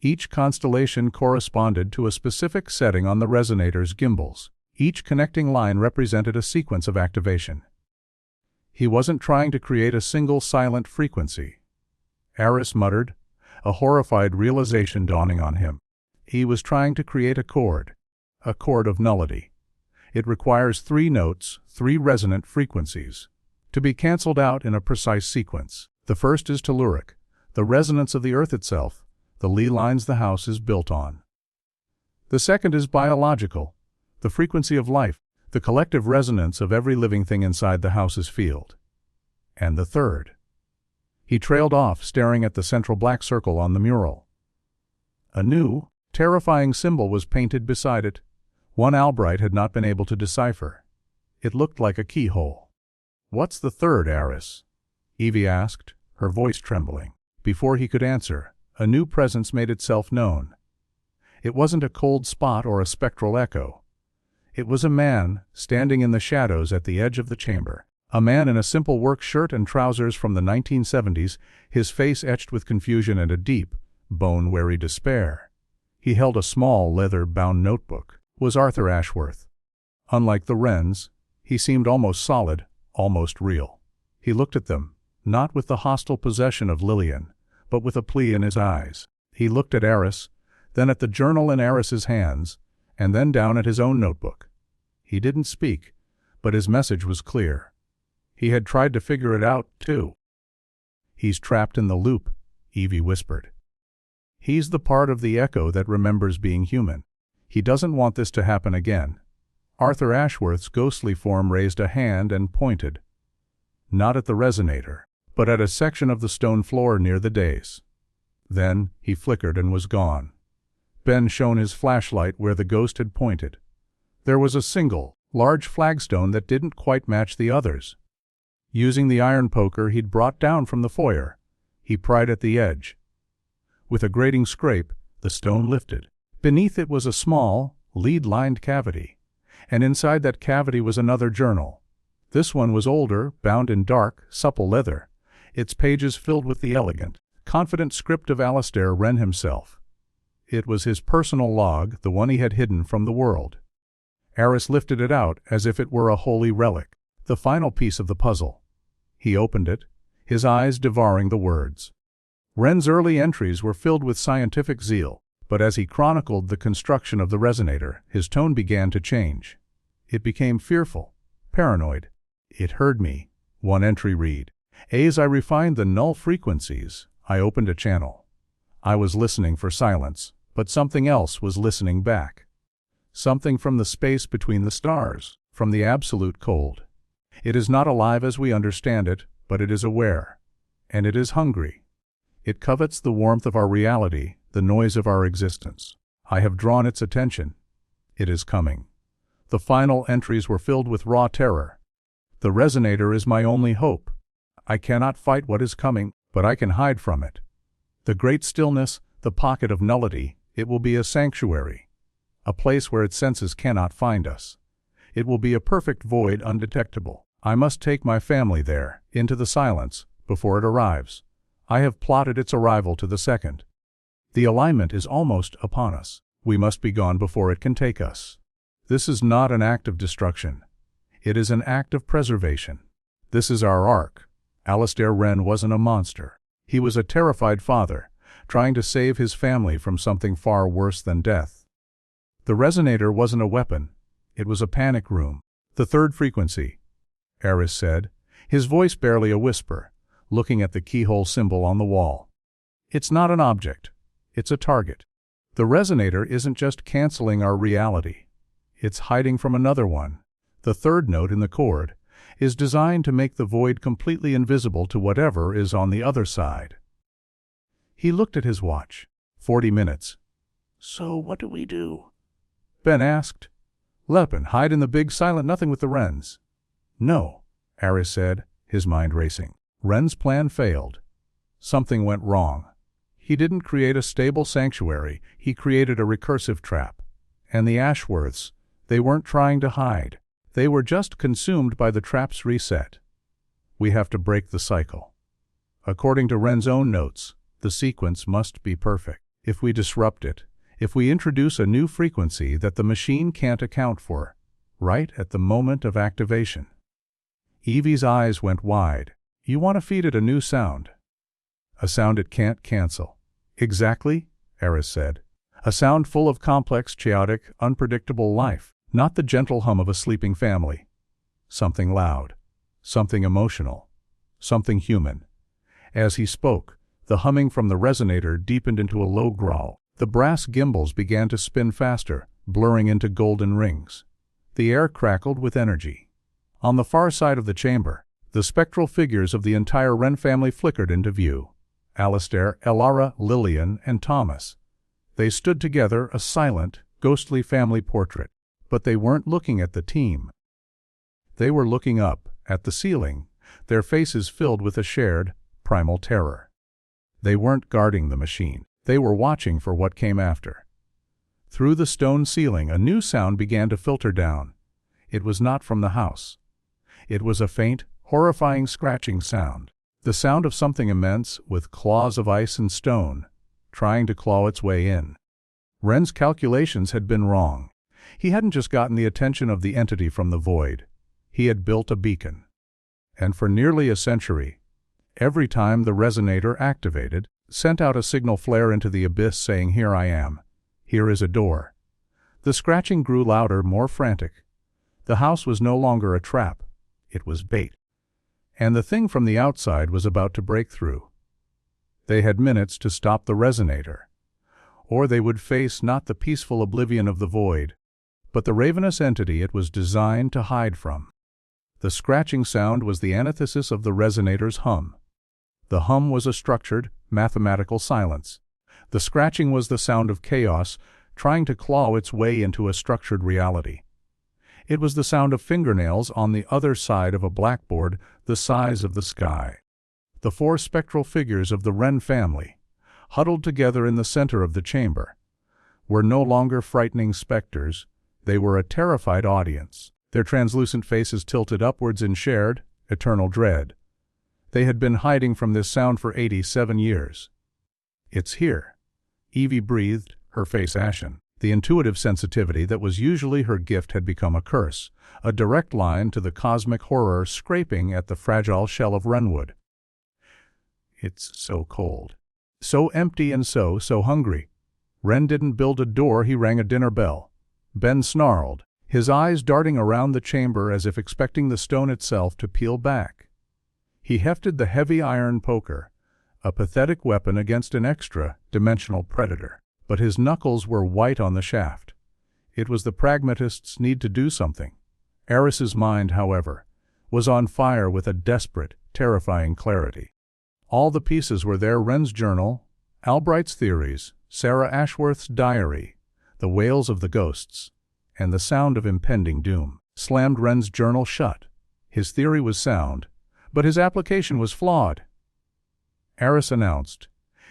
Each constellation corresponded to a specific setting on the resonator's gimbals. Each connecting line represented a sequence of activation. He wasn't trying to create a single silent frequency. Aris muttered, a horrified realization dawning on him. He was trying to create a chord of nullity. It requires 3 notes, 3 resonant frequencies, to be cancelled out in a precise sequence. The first is telluric, the resonance of the earth itself, the ley lines the house is built on. The second is biological, the frequency of life, the collective resonance of every living thing inside the house's field. And the third. He trailed off, staring at the central black circle on the mural. A new, terrifying symbol was painted beside it, one Albright had not been able to decipher. It looked like a keyhole. "What's the third, Aris?" Evie asked, her voice trembling. Before he could answer, a new presence made itself known. It wasn't a cold spot or a spectral echo. It was a man, standing in the shadows at the edge of the chamber. A man in a simple work shirt and trousers from the 1970s, his face etched with confusion and a deep, bone-weary despair. He held a small, leather-bound notebook. Was Arthur Ashworth. Unlike the Wrens, he seemed almost solid, almost real. He looked at them, not with the hostile possession of Lillian, but with a plea in his eyes. He looked at Aris, then at the journal in Aris's hands, and then down at his own notebook. He didn't speak, but his message was clear. He had tried to figure it out, too. "He's trapped in the loop," Evie whispered. "He's the part of the echo that remembers being human. He doesn't want this to happen again." Arthur Ashworth's ghostly form raised a hand and pointed. Not at the resonator, but at a section of the stone floor near the dais. Then he flickered and was gone. Ben shone his flashlight where the ghost had pointed. There was a single, large flagstone that didn't quite match the others. Using the iron poker he'd brought down from the foyer, he pried at the edge. With a grating scrape, the stone lifted. Beneath it was a small, lead-lined cavity, and inside that cavity was another journal. This one was older, bound in dark, supple leather, its pages filled with the elegant, confident script of Alistair Wren himself. It was his personal log, the one he had hidden from the world. Aris lifted it out as if it were a holy relic, the final piece of the puzzle. He opened it, his eyes devouring the words. Wren's early entries were filled with scientific zeal, but as he chronicled the construction of the resonator, his tone began to change. It became fearful, paranoid. "It heard me," one entry read. "As I refined the null frequencies, I opened a channel. I was listening for silence, but something else was listening back. Something from the space between the stars, from the absolute cold. It is not alive as we understand it, but it is aware. And it is hungry. It covets the warmth of our reality, the noise of our existence. I have drawn its attention. It is coming." The final entries were filled with raw terror. "The resonator is my only hope. I cannot fight what is coming, but I can hide from it. The great stillness, the pocket of nullity, it will be a sanctuary. A place where its senses cannot find us. It will be a perfect void, undetectable. I must take my family there, into the silence, before it arrives. I have plotted its arrival to the second. The alignment is almost upon us. We must be gone before it can take us. This is not an act of destruction. It is an act of preservation. This is our ark." Alistair Wren wasn't a monster. He was a terrified father, trying to save his family from something far worse than death. The resonator wasn't a weapon. It was a panic room. "The third frequency," Aris said, his voice barely a whisper, looking at the keyhole symbol on the wall. "It's not an object. It's a target. The resonator isn't just canceling our reality. It's hiding from another one. The third note in the chord is designed to make the void completely invisible to whatever is on the other side." He looked at his watch. 40 minutes. "So what do we do?" Ben asked. "Leppen, hide in the big silent nothing with the Wrens." "No," Aris said, his mind racing. Wren's plan failed. Something went wrong. He didn't create a stable sanctuary, he created a recursive trap. And the Ashworths, they weren't trying to hide. They were just consumed by the trap's reset. We have to break the cycle. According to Wren's own notes, the sequence must be perfect. If we disrupt it, if we introduce a new frequency that the machine can't account for, right at the moment of activation. Evie's eyes went wide. You want to feed it a new sound. A sound it can't cancel. Exactly, Aris said. A sound full of complex, chaotic, unpredictable life, not the gentle hum of a sleeping family. Something loud, something emotional, something human. As he spoke, the humming from the resonator deepened into a low growl. The brass gimbals began to spin faster, blurring into golden rings. The air crackled with energy. On the far side of the chamber, the spectral figures of the entire Wren family flickered into view. Alistair, Elara, Lillian, and Thomas. They stood together, a silent, ghostly family portrait. But they weren't looking at the team. They were looking up, at the ceiling, their faces filled with a shared, primal terror. They weren't guarding the machine. They were watching for what came after. Through the stone ceiling, a new sound began to filter down. It was not from the house. It was a faint, horrifying scratching sound. The sound of something immense, with claws of ice and stone, trying to claw its way in. Wren's calculations had been wrong. He hadn't just gotten the attention of the entity from the void. He had built a beacon. And for nearly a century, every time the resonator activated, sent out a signal flare into the abyss saying, "Here I am. Here is a door." The scratching grew louder, more frantic. The house was no longer a trap. It was bait. And the thing from the outside was about to break through. They had minutes to stop the resonator, or they would face not the peaceful oblivion of the void, but the ravenous entity it was designed to hide from. The scratching sound was the antithesis of the resonator's hum. The hum was a structured, mathematical silence. The scratching was the sound of chaos, trying to claw its way into a structured reality. It was the sound of fingernails on the other side of a blackboard the size of the sky. The four spectral figures of the Wren family, huddled together in the center of the chamber, were no longer frightening specters. They were a terrified audience, their translucent faces tilted upwards in shared, eternal dread. They had been hiding from this sound for 87 years. "It's here," Evie breathed, her face ashen. The intuitive sensitivity that was usually her gift had become a curse, a direct line to the cosmic horror scraping at the fragile shell of Wrenwood. "It's so cold. So empty and so hungry." Wren didn't build a door, he rang a dinner bell. Ben snarled, his eyes darting around the chamber as if expecting the stone itself to peel back. He hefted the heavy iron poker, a pathetic weapon against an extra-dimensional predator. But his knuckles were white on the shaft. It was the pragmatist's need to do something. Aris's mind, however, was on fire with a desperate, terrifying clarity. All the pieces were there: Wren's journal, Albright's theories, Sarah Ashworth's diary, the wails of the ghosts, and the sound of impending doom. Slammed Wren's journal shut. His theory was sound, but his application was flawed. Aris announced,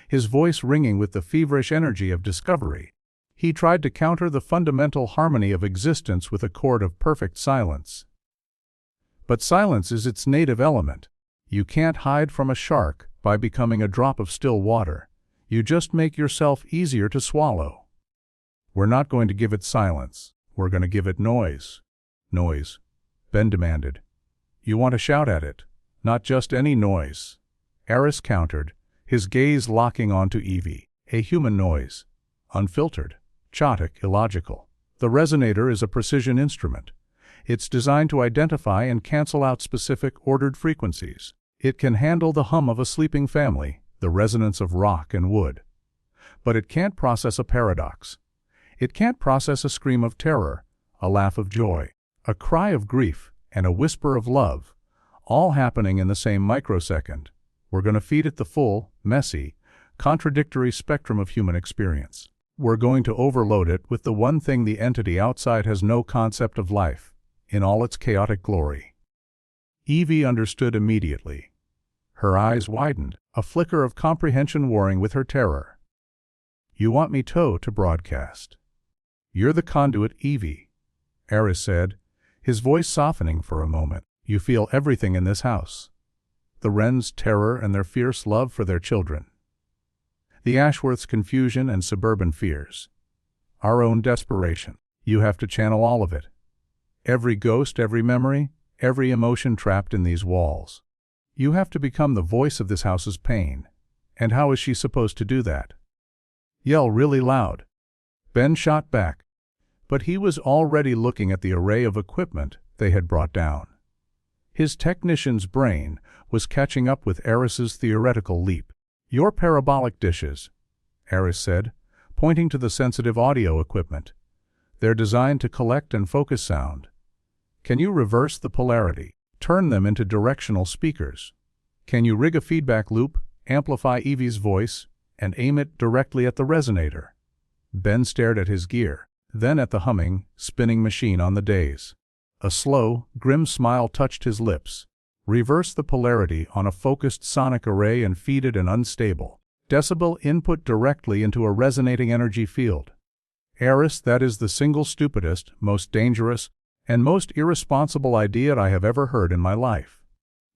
his voice ringing with the feverish energy of discovery. He tried to counter the fundamental harmony of existence with a chord of perfect silence. But silence is its native element. You can't hide from a shark by becoming a drop of still water. You just make yourself easier to swallow. "We're not going to give it silence. We're going to give it noise." "Noise," Ben demanded. "You want to shout at it, not just any noise," Aris countered, his gaze locking onto Evie. "A human noise. Unfiltered, chaotic, illogical. The resonator is a precision instrument. It's designed to identify and cancel out specific, ordered frequencies. It can handle the hum of a sleeping family, the resonance of rock and wood. But it can't process a paradox. It can't process a scream of terror, a laugh of joy, a cry of grief, and a whisper of love, all happening in the same microsecond. We're going to feed it the full, messy, contradictory spectrum of human experience. We're going to overload it with the one thing the entity outside has no concept of: life, in all its chaotic glory." Evie understood immediately. Her eyes widened, a flicker of comprehension warring with her terror. "You want me to broadcast?" "You're the conduit, Evie," Aris said, his voice softening for a moment. "You feel everything in this house. The Wrens' terror and their fierce love for their children. The Ashworth's confusion and suburban fears. Our own desperation. You have to channel all of it. Every ghost, every memory, every emotion trapped in these walls. You have to become the voice of this house's pain. And how is she supposed to do that?" "Yell really loud," Ben shot back. But he was already looking at the array of equipment they had brought down. His technician's brain was catching up with Aris's theoretical leap. "Your parabolic dishes," Aris said, pointing to the sensitive audio equipment. "They're designed to collect and focus sound. Can you reverse the polarity? Turn them into directional speakers? Can you rig a feedback loop, amplify Evie's voice, and aim it directly at the resonator?" Ben stared at his gear, then at the humming, spinning machine on the dais. A slow, grim smile touched his lips. "Reverse the polarity on a focused sonic array and feed it an unstable decibel input directly into a resonating energy field. Aris, that is the single stupidest, most dangerous, and most irresponsible idea I have ever heard in my life."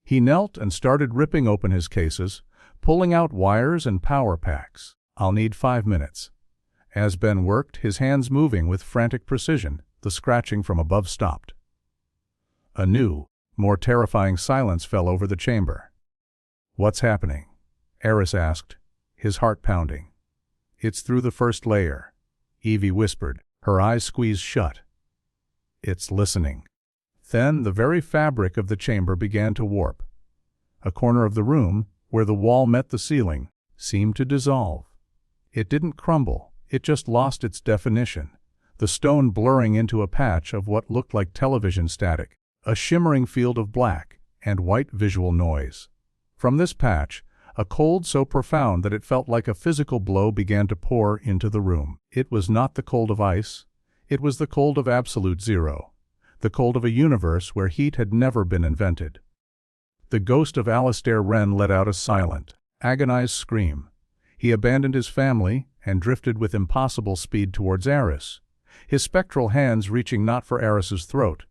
He knelt and started ripping open his cases, pulling out wires and power packs. "I'll need 5 minutes." As Ben worked, his hands moving with frantic precision, the scratching from above stopped. A new, more terrifying silence fell over the chamber. "What's happening?" Aris asked, his heart pounding. "It's through the first layer," Evie whispered, her eyes squeezed shut. "It's listening." Then the very fabric of the chamber began to warp. A corner of the room, where the wall met the ceiling, seemed to dissolve. It didn't crumble, it just lost its definition, the stone blurring into a patch of what looked like television static, a shimmering field of black and white visual noise. From this patch, a cold so profound that it felt like a physical blow began to pour into the room. It was not the cold of ice, it was the cold of absolute zero, the cold of a universe where heat had never been invented. The ghost of Alistair Wren let out a silent, agonized scream. He abandoned his family and drifted with impossible speed towards Aris, his spectral hands reaching not for Aris's throat,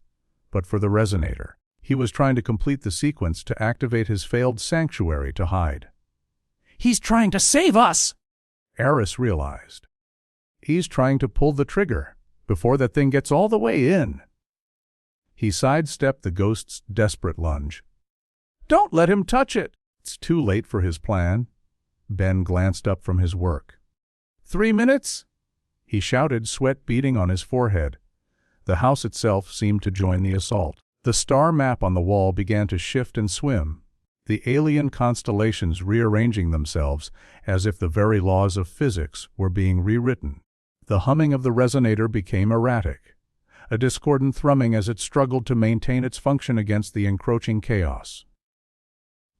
but for the resonator. He was trying to complete the sequence to activate his failed sanctuary to hide. "He's trying to save us!" Aris realized. "He's trying to pull the trigger before that thing gets all the way in." He sidestepped the ghost's desperate lunge. "Don't let him touch it!" It's too late for his plan. Ben glanced up from his work. 3 minutes? He shouted, sweat beading on his forehead. The house itself seemed to join the assault. The star map on the wall began to shift and swim, the alien constellations rearranging themselves as if the very laws of physics were being rewritten. The humming of the resonator became erratic, a discordant thrumming as it struggled to maintain its function against the encroaching chaos.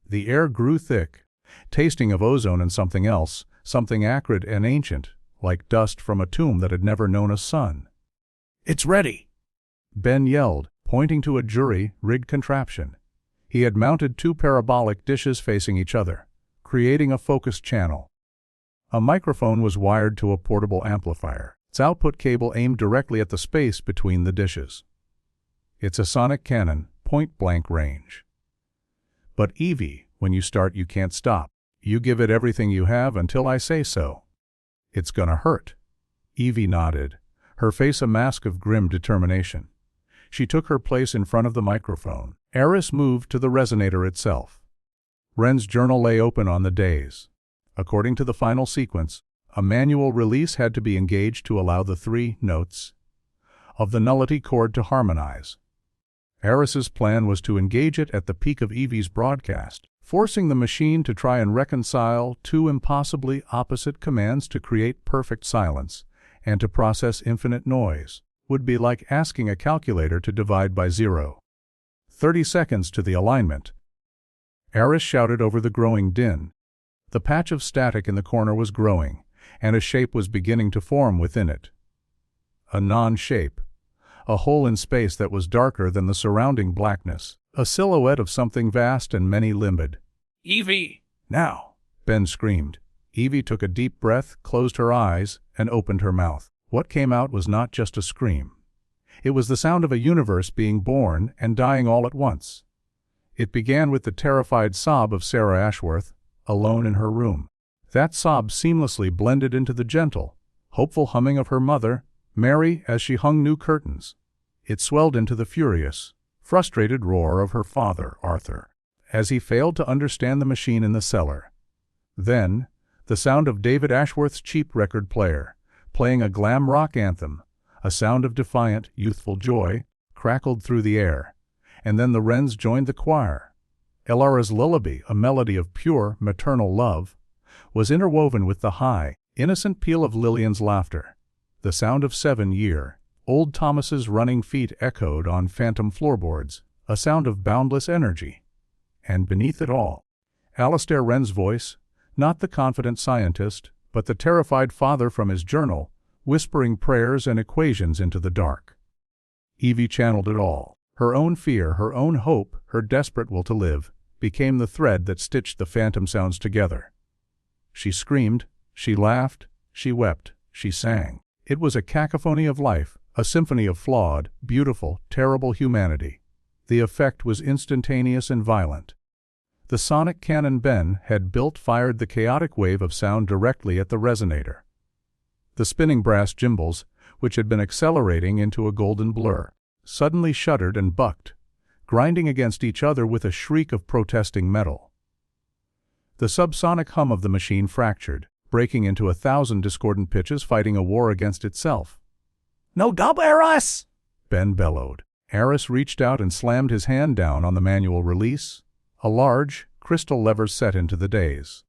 The air grew thick, tasting of ozone and something else, something acrid and ancient, like dust from a tomb that had never known a sun. "It's ready!" Ben yelled, pointing to a jury-rigged contraption. He had mounted 2 parabolic dishes facing each other, creating a focused channel. A microphone was wired to a portable amplifier, its output cable aimed directly at the space between the dishes. It's a sonic cannon, point-blank range. But Evie, when you start you can't stop. You give it everything you have until I say so. It's gonna hurt. Evie nodded, her face a mask of grim determination. She took her place in front of the microphone. Aris moved to the resonator itself. Wren's journal lay open on the dais. According to the final sequence, a manual release had to be engaged to allow the 3 notes of the nullity chord to harmonize. Aris's plan was to engage it at the peak of Evie's broadcast, forcing the machine to try and reconcile 2 impossibly opposite commands to create perfect silence and to process infinite noise. Would be like asking a calculator to divide by 0. 30 seconds to the alignment. Aris shouted over the growing din. The patch of static in the corner was growing, and a shape was beginning to form within it. A non-shape. A hole in space that was darker than the surrounding blackness. A silhouette of something vast and many-limbed. "Evie!" "Now!" Ben screamed. Evie took a deep breath, closed her eyes, and opened her mouth. What came out was not just a scream. It was the sound of a universe being born and dying all at once. It began with the terrified sob of Sarah Ashworth, alone in her room. That sob seamlessly blended into the gentle, hopeful humming of her mother, Mary, as she hung new curtains. It swelled into the furious, frustrated roar of her father, Arthur, as he failed to understand the machine in the cellar. Then, the sound of David Ashworth's cheap record player, playing a glam rock anthem, a sound of defiant, youthful joy, crackled through the air, and then the Wrens joined the choir. Elara's lullaby, a melody of pure, maternal love, was interwoven with the high, innocent peal of Lillian's laughter. The sound of 7-year-old Thomas's running feet echoed on phantom floorboards, a sound of boundless energy. And beneath it all, Alastair Wren's voice, not the confident scientist, but the terrified father from his journal, whispering prayers and equations into the dark. Evie channeled it all. Her own fear, her own hope, her desperate will to live, became the thread that stitched the phantom sounds together. She screamed, she laughed, she wept, she sang. It was a cacophony of life, a symphony of flawed, beautiful, terrible humanity. The effect was instantaneous and violent. The sonic cannon Ben had built fired the chaotic wave of sound directly at the resonator. The spinning brass gimbals, which had been accelerating into a golden blur, suddenly shuddered and bucked, grinding against each other with a shriek of protesting metal. The subsonic hum of the machine fractured, breaking into 1,000 discordant pitches fighting a war against itself. "No dub, Aris!" Ben bellowed. Aris reached out and slammed his hand down on the manual release, a large, crystal lever set into the days.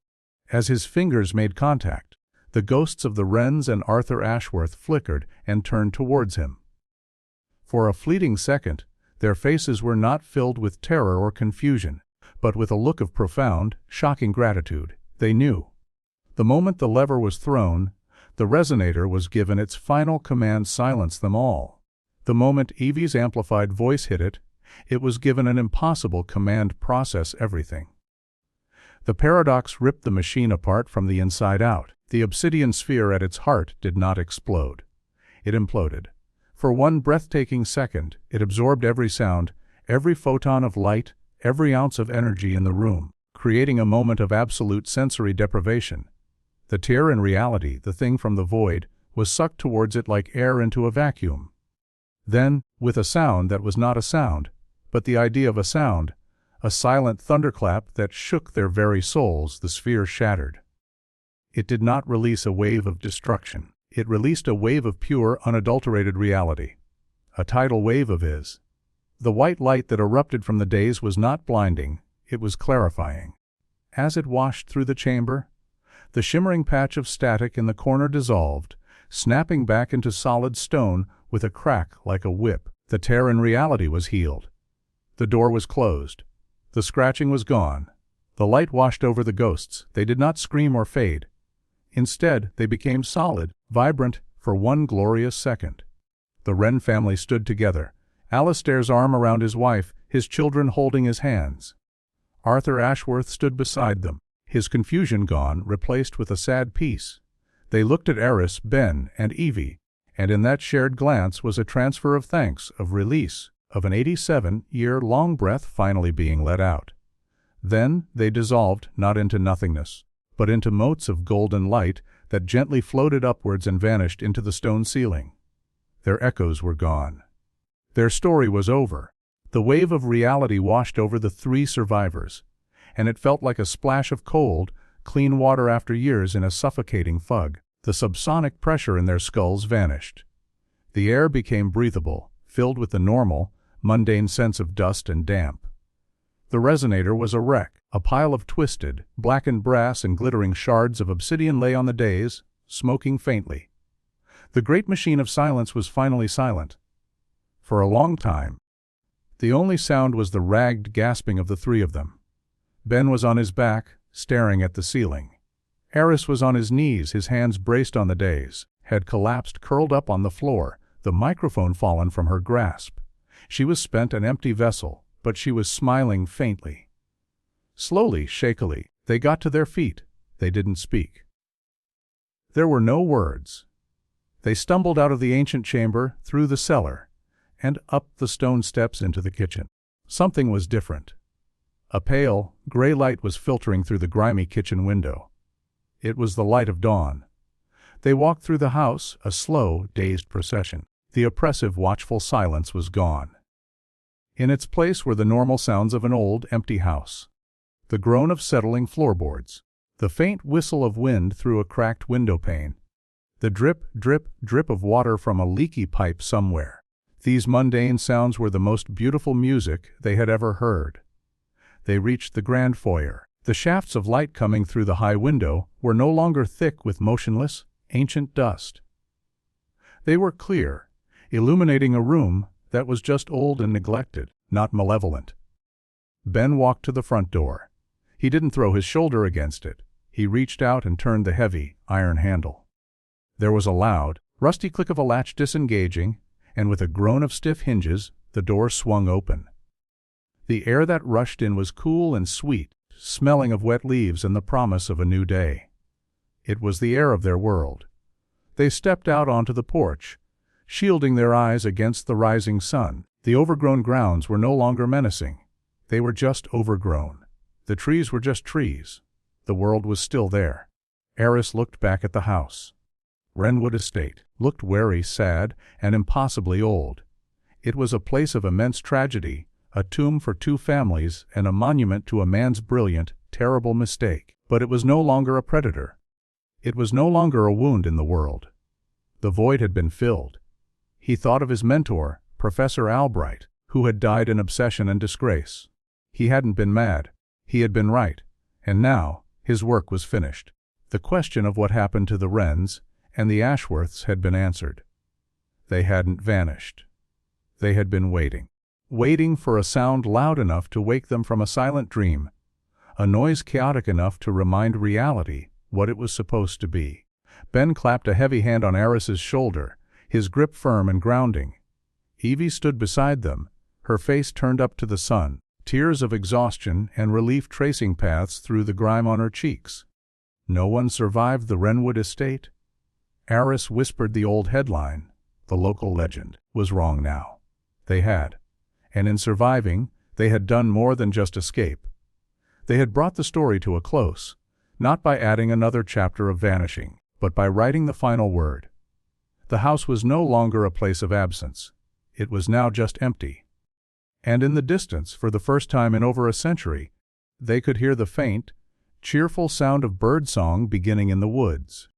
As his fingers made contact, the ghosts of the Wrens and Arthur Ashworth flickered and turned towards him. For a fleeting second, their faces were not filled with terror or confusion, but with a look of profound, shocking gratitude. They knew. The moment the lever was thrown, the resonator was given its final command: silence them all. The moment Evie's amplified voice hit it, it was given an impossible command: process everything. The paradox ripped the machine apart from the inside out. The obsidian sphere at its heart did not explode. It imploded. For one breathtaking second, it absorbed every sound, every photon of light, every ounce of energy in the room, creating a moment of absolute sensory deprivation. The tear in reality, the thing from the void, was sucked towards it like air into a vacuum. Then, with a sound that was not a sound, but the idea of a sound, a silent thunderclap that shook their very souls, the sphere shattered. It did not release a wave of destruction. It released a wave of pure, unadulterated reality. A tidal wave of is. The white light that erupted from the days was not blinding, it was clarifying. As it washed through the chamber, the shimmering patch of static in the corner dissolved, snapping back into solid stone with a crack like a whip. The tear in reality was healed. The door was closed. The scratching was gone. The light washed over the ghosts. They did not scream or fade. Instead, they became solid, vibrant, for one glorious second. The Wren family stood together, Alastair's arm around his wife, his children holding his hands. Arthur Ashworth stood beside them, his confusion gone, replaced with a sad peace. They looked at Aris, Ben, and Evie, and in that shared glance was a transfer of thanks, of release, of an 87-year-long breath finally being let out. Then they dissolved, not into nothingness, but into motes of golden light that gently floated upwards and vanished into the stone ceiling. Their echoes were gone. Their story was over. The wave of reality washed over the 3 survivors, and it felt like a splash of cold, clean water after years in a suffocating fog. The subsonic pressure in their skulls vanished. The air became breathable, filled with the normal, mundane sense of dust and damp. The resonator was a wreck. A pile of twisted, blackened brass and glittering shards of obsidian lay on the dais, smoking faintly. The great machine of silence was finally silent. For a long time, the only sound was the ragged gasping of the 3 of them. Ben was on his back, staring at the ceiling. Aris was on his knees, his hands braced on the dais, head collapsed, curled up on the floor, the microphone fallen from her grasp. She was spent, an empty vessel, but she was smiling faintly. Slowly, shakily, they got to their feet. They didn't speak. There were no words. They stumbled out of the ancient chamber, through the cellar, and up the stone steps into the kitchen. Something was different. A pale, gray light was filtering through the grimy kitchen window. It was the light of dawn. They walked through the house, a slow, dazed procession. The oppressive, watchful silence was gone. In its place were the normal sounds of an old, empty house. The groan of settling floorboards. The faint whistle of wind through a cracked window pane. The drip, drip, drip of water from a leaky pipe somewhere. These mundane sounds were the most beautiful music they had ever heard. They reached the grand foyer. The shafts of light coming through the high window were no longer thick with motionless, ancient dust. They were clear, illuminating a room that was just old and neglected, not malevolent. Ben walked to the front door. He didn't throw his shoulder against it. He reached out and turned the heavy, iron handle. There was a loud, rusty click of a latch disengaging, and with a groan of stiff hinges, the door swung open. The air that rushed in was cool and sweet, smelling of wet leaves and the promise of a new day. It was the air of their world. They stepped out onto the porch, shielding their eyes against the rising sun. The overgrown grounds were no longer menacing. They were just overgrown. The trees were just trees. The world was still there. Aris looked back at the house. Wrenwood Estate looked weary, sad, and impossibly old. It was a place of immense tragedy, a tomb for two families and a monument to a man's brilliant, terrible mistake. But it was no longer a predator. It was no longer a wound in the world. The void had been filled. He thought of his mentor, Professor Albright, who had died in obsession and disgrace. He hadn't been mad. He had been right. And now, his work was finished. The question of what happened to the Wrens and the Ashworths had been answered. They hadn't vanished. They had been waiting. Waiting for a sound loud enough to wake them from a silent dream, a noise chaotic enough to remind reality what it was supposed to be. Ben clapped a heavy hand on Aris's shoulder, his grip firm and grounding. Evie stood beside them, her face turned up to the sun, tears of exhaustion and relief tracing paths through the grime on her cheeks. No one survived the Wrenwood Estate? Aris whispered the old headline. The local legend was wrong now. They had. And in surviving, they had done more than just escape. They had brought the story to a close, not by adding another chapter of vanishing, but by writing the final word. The house was no longer a place of absence. It was now just empty. And in the distance, for the first time in over a century, they could hear the faint, cheerful sound of birdsong beginning in the woods.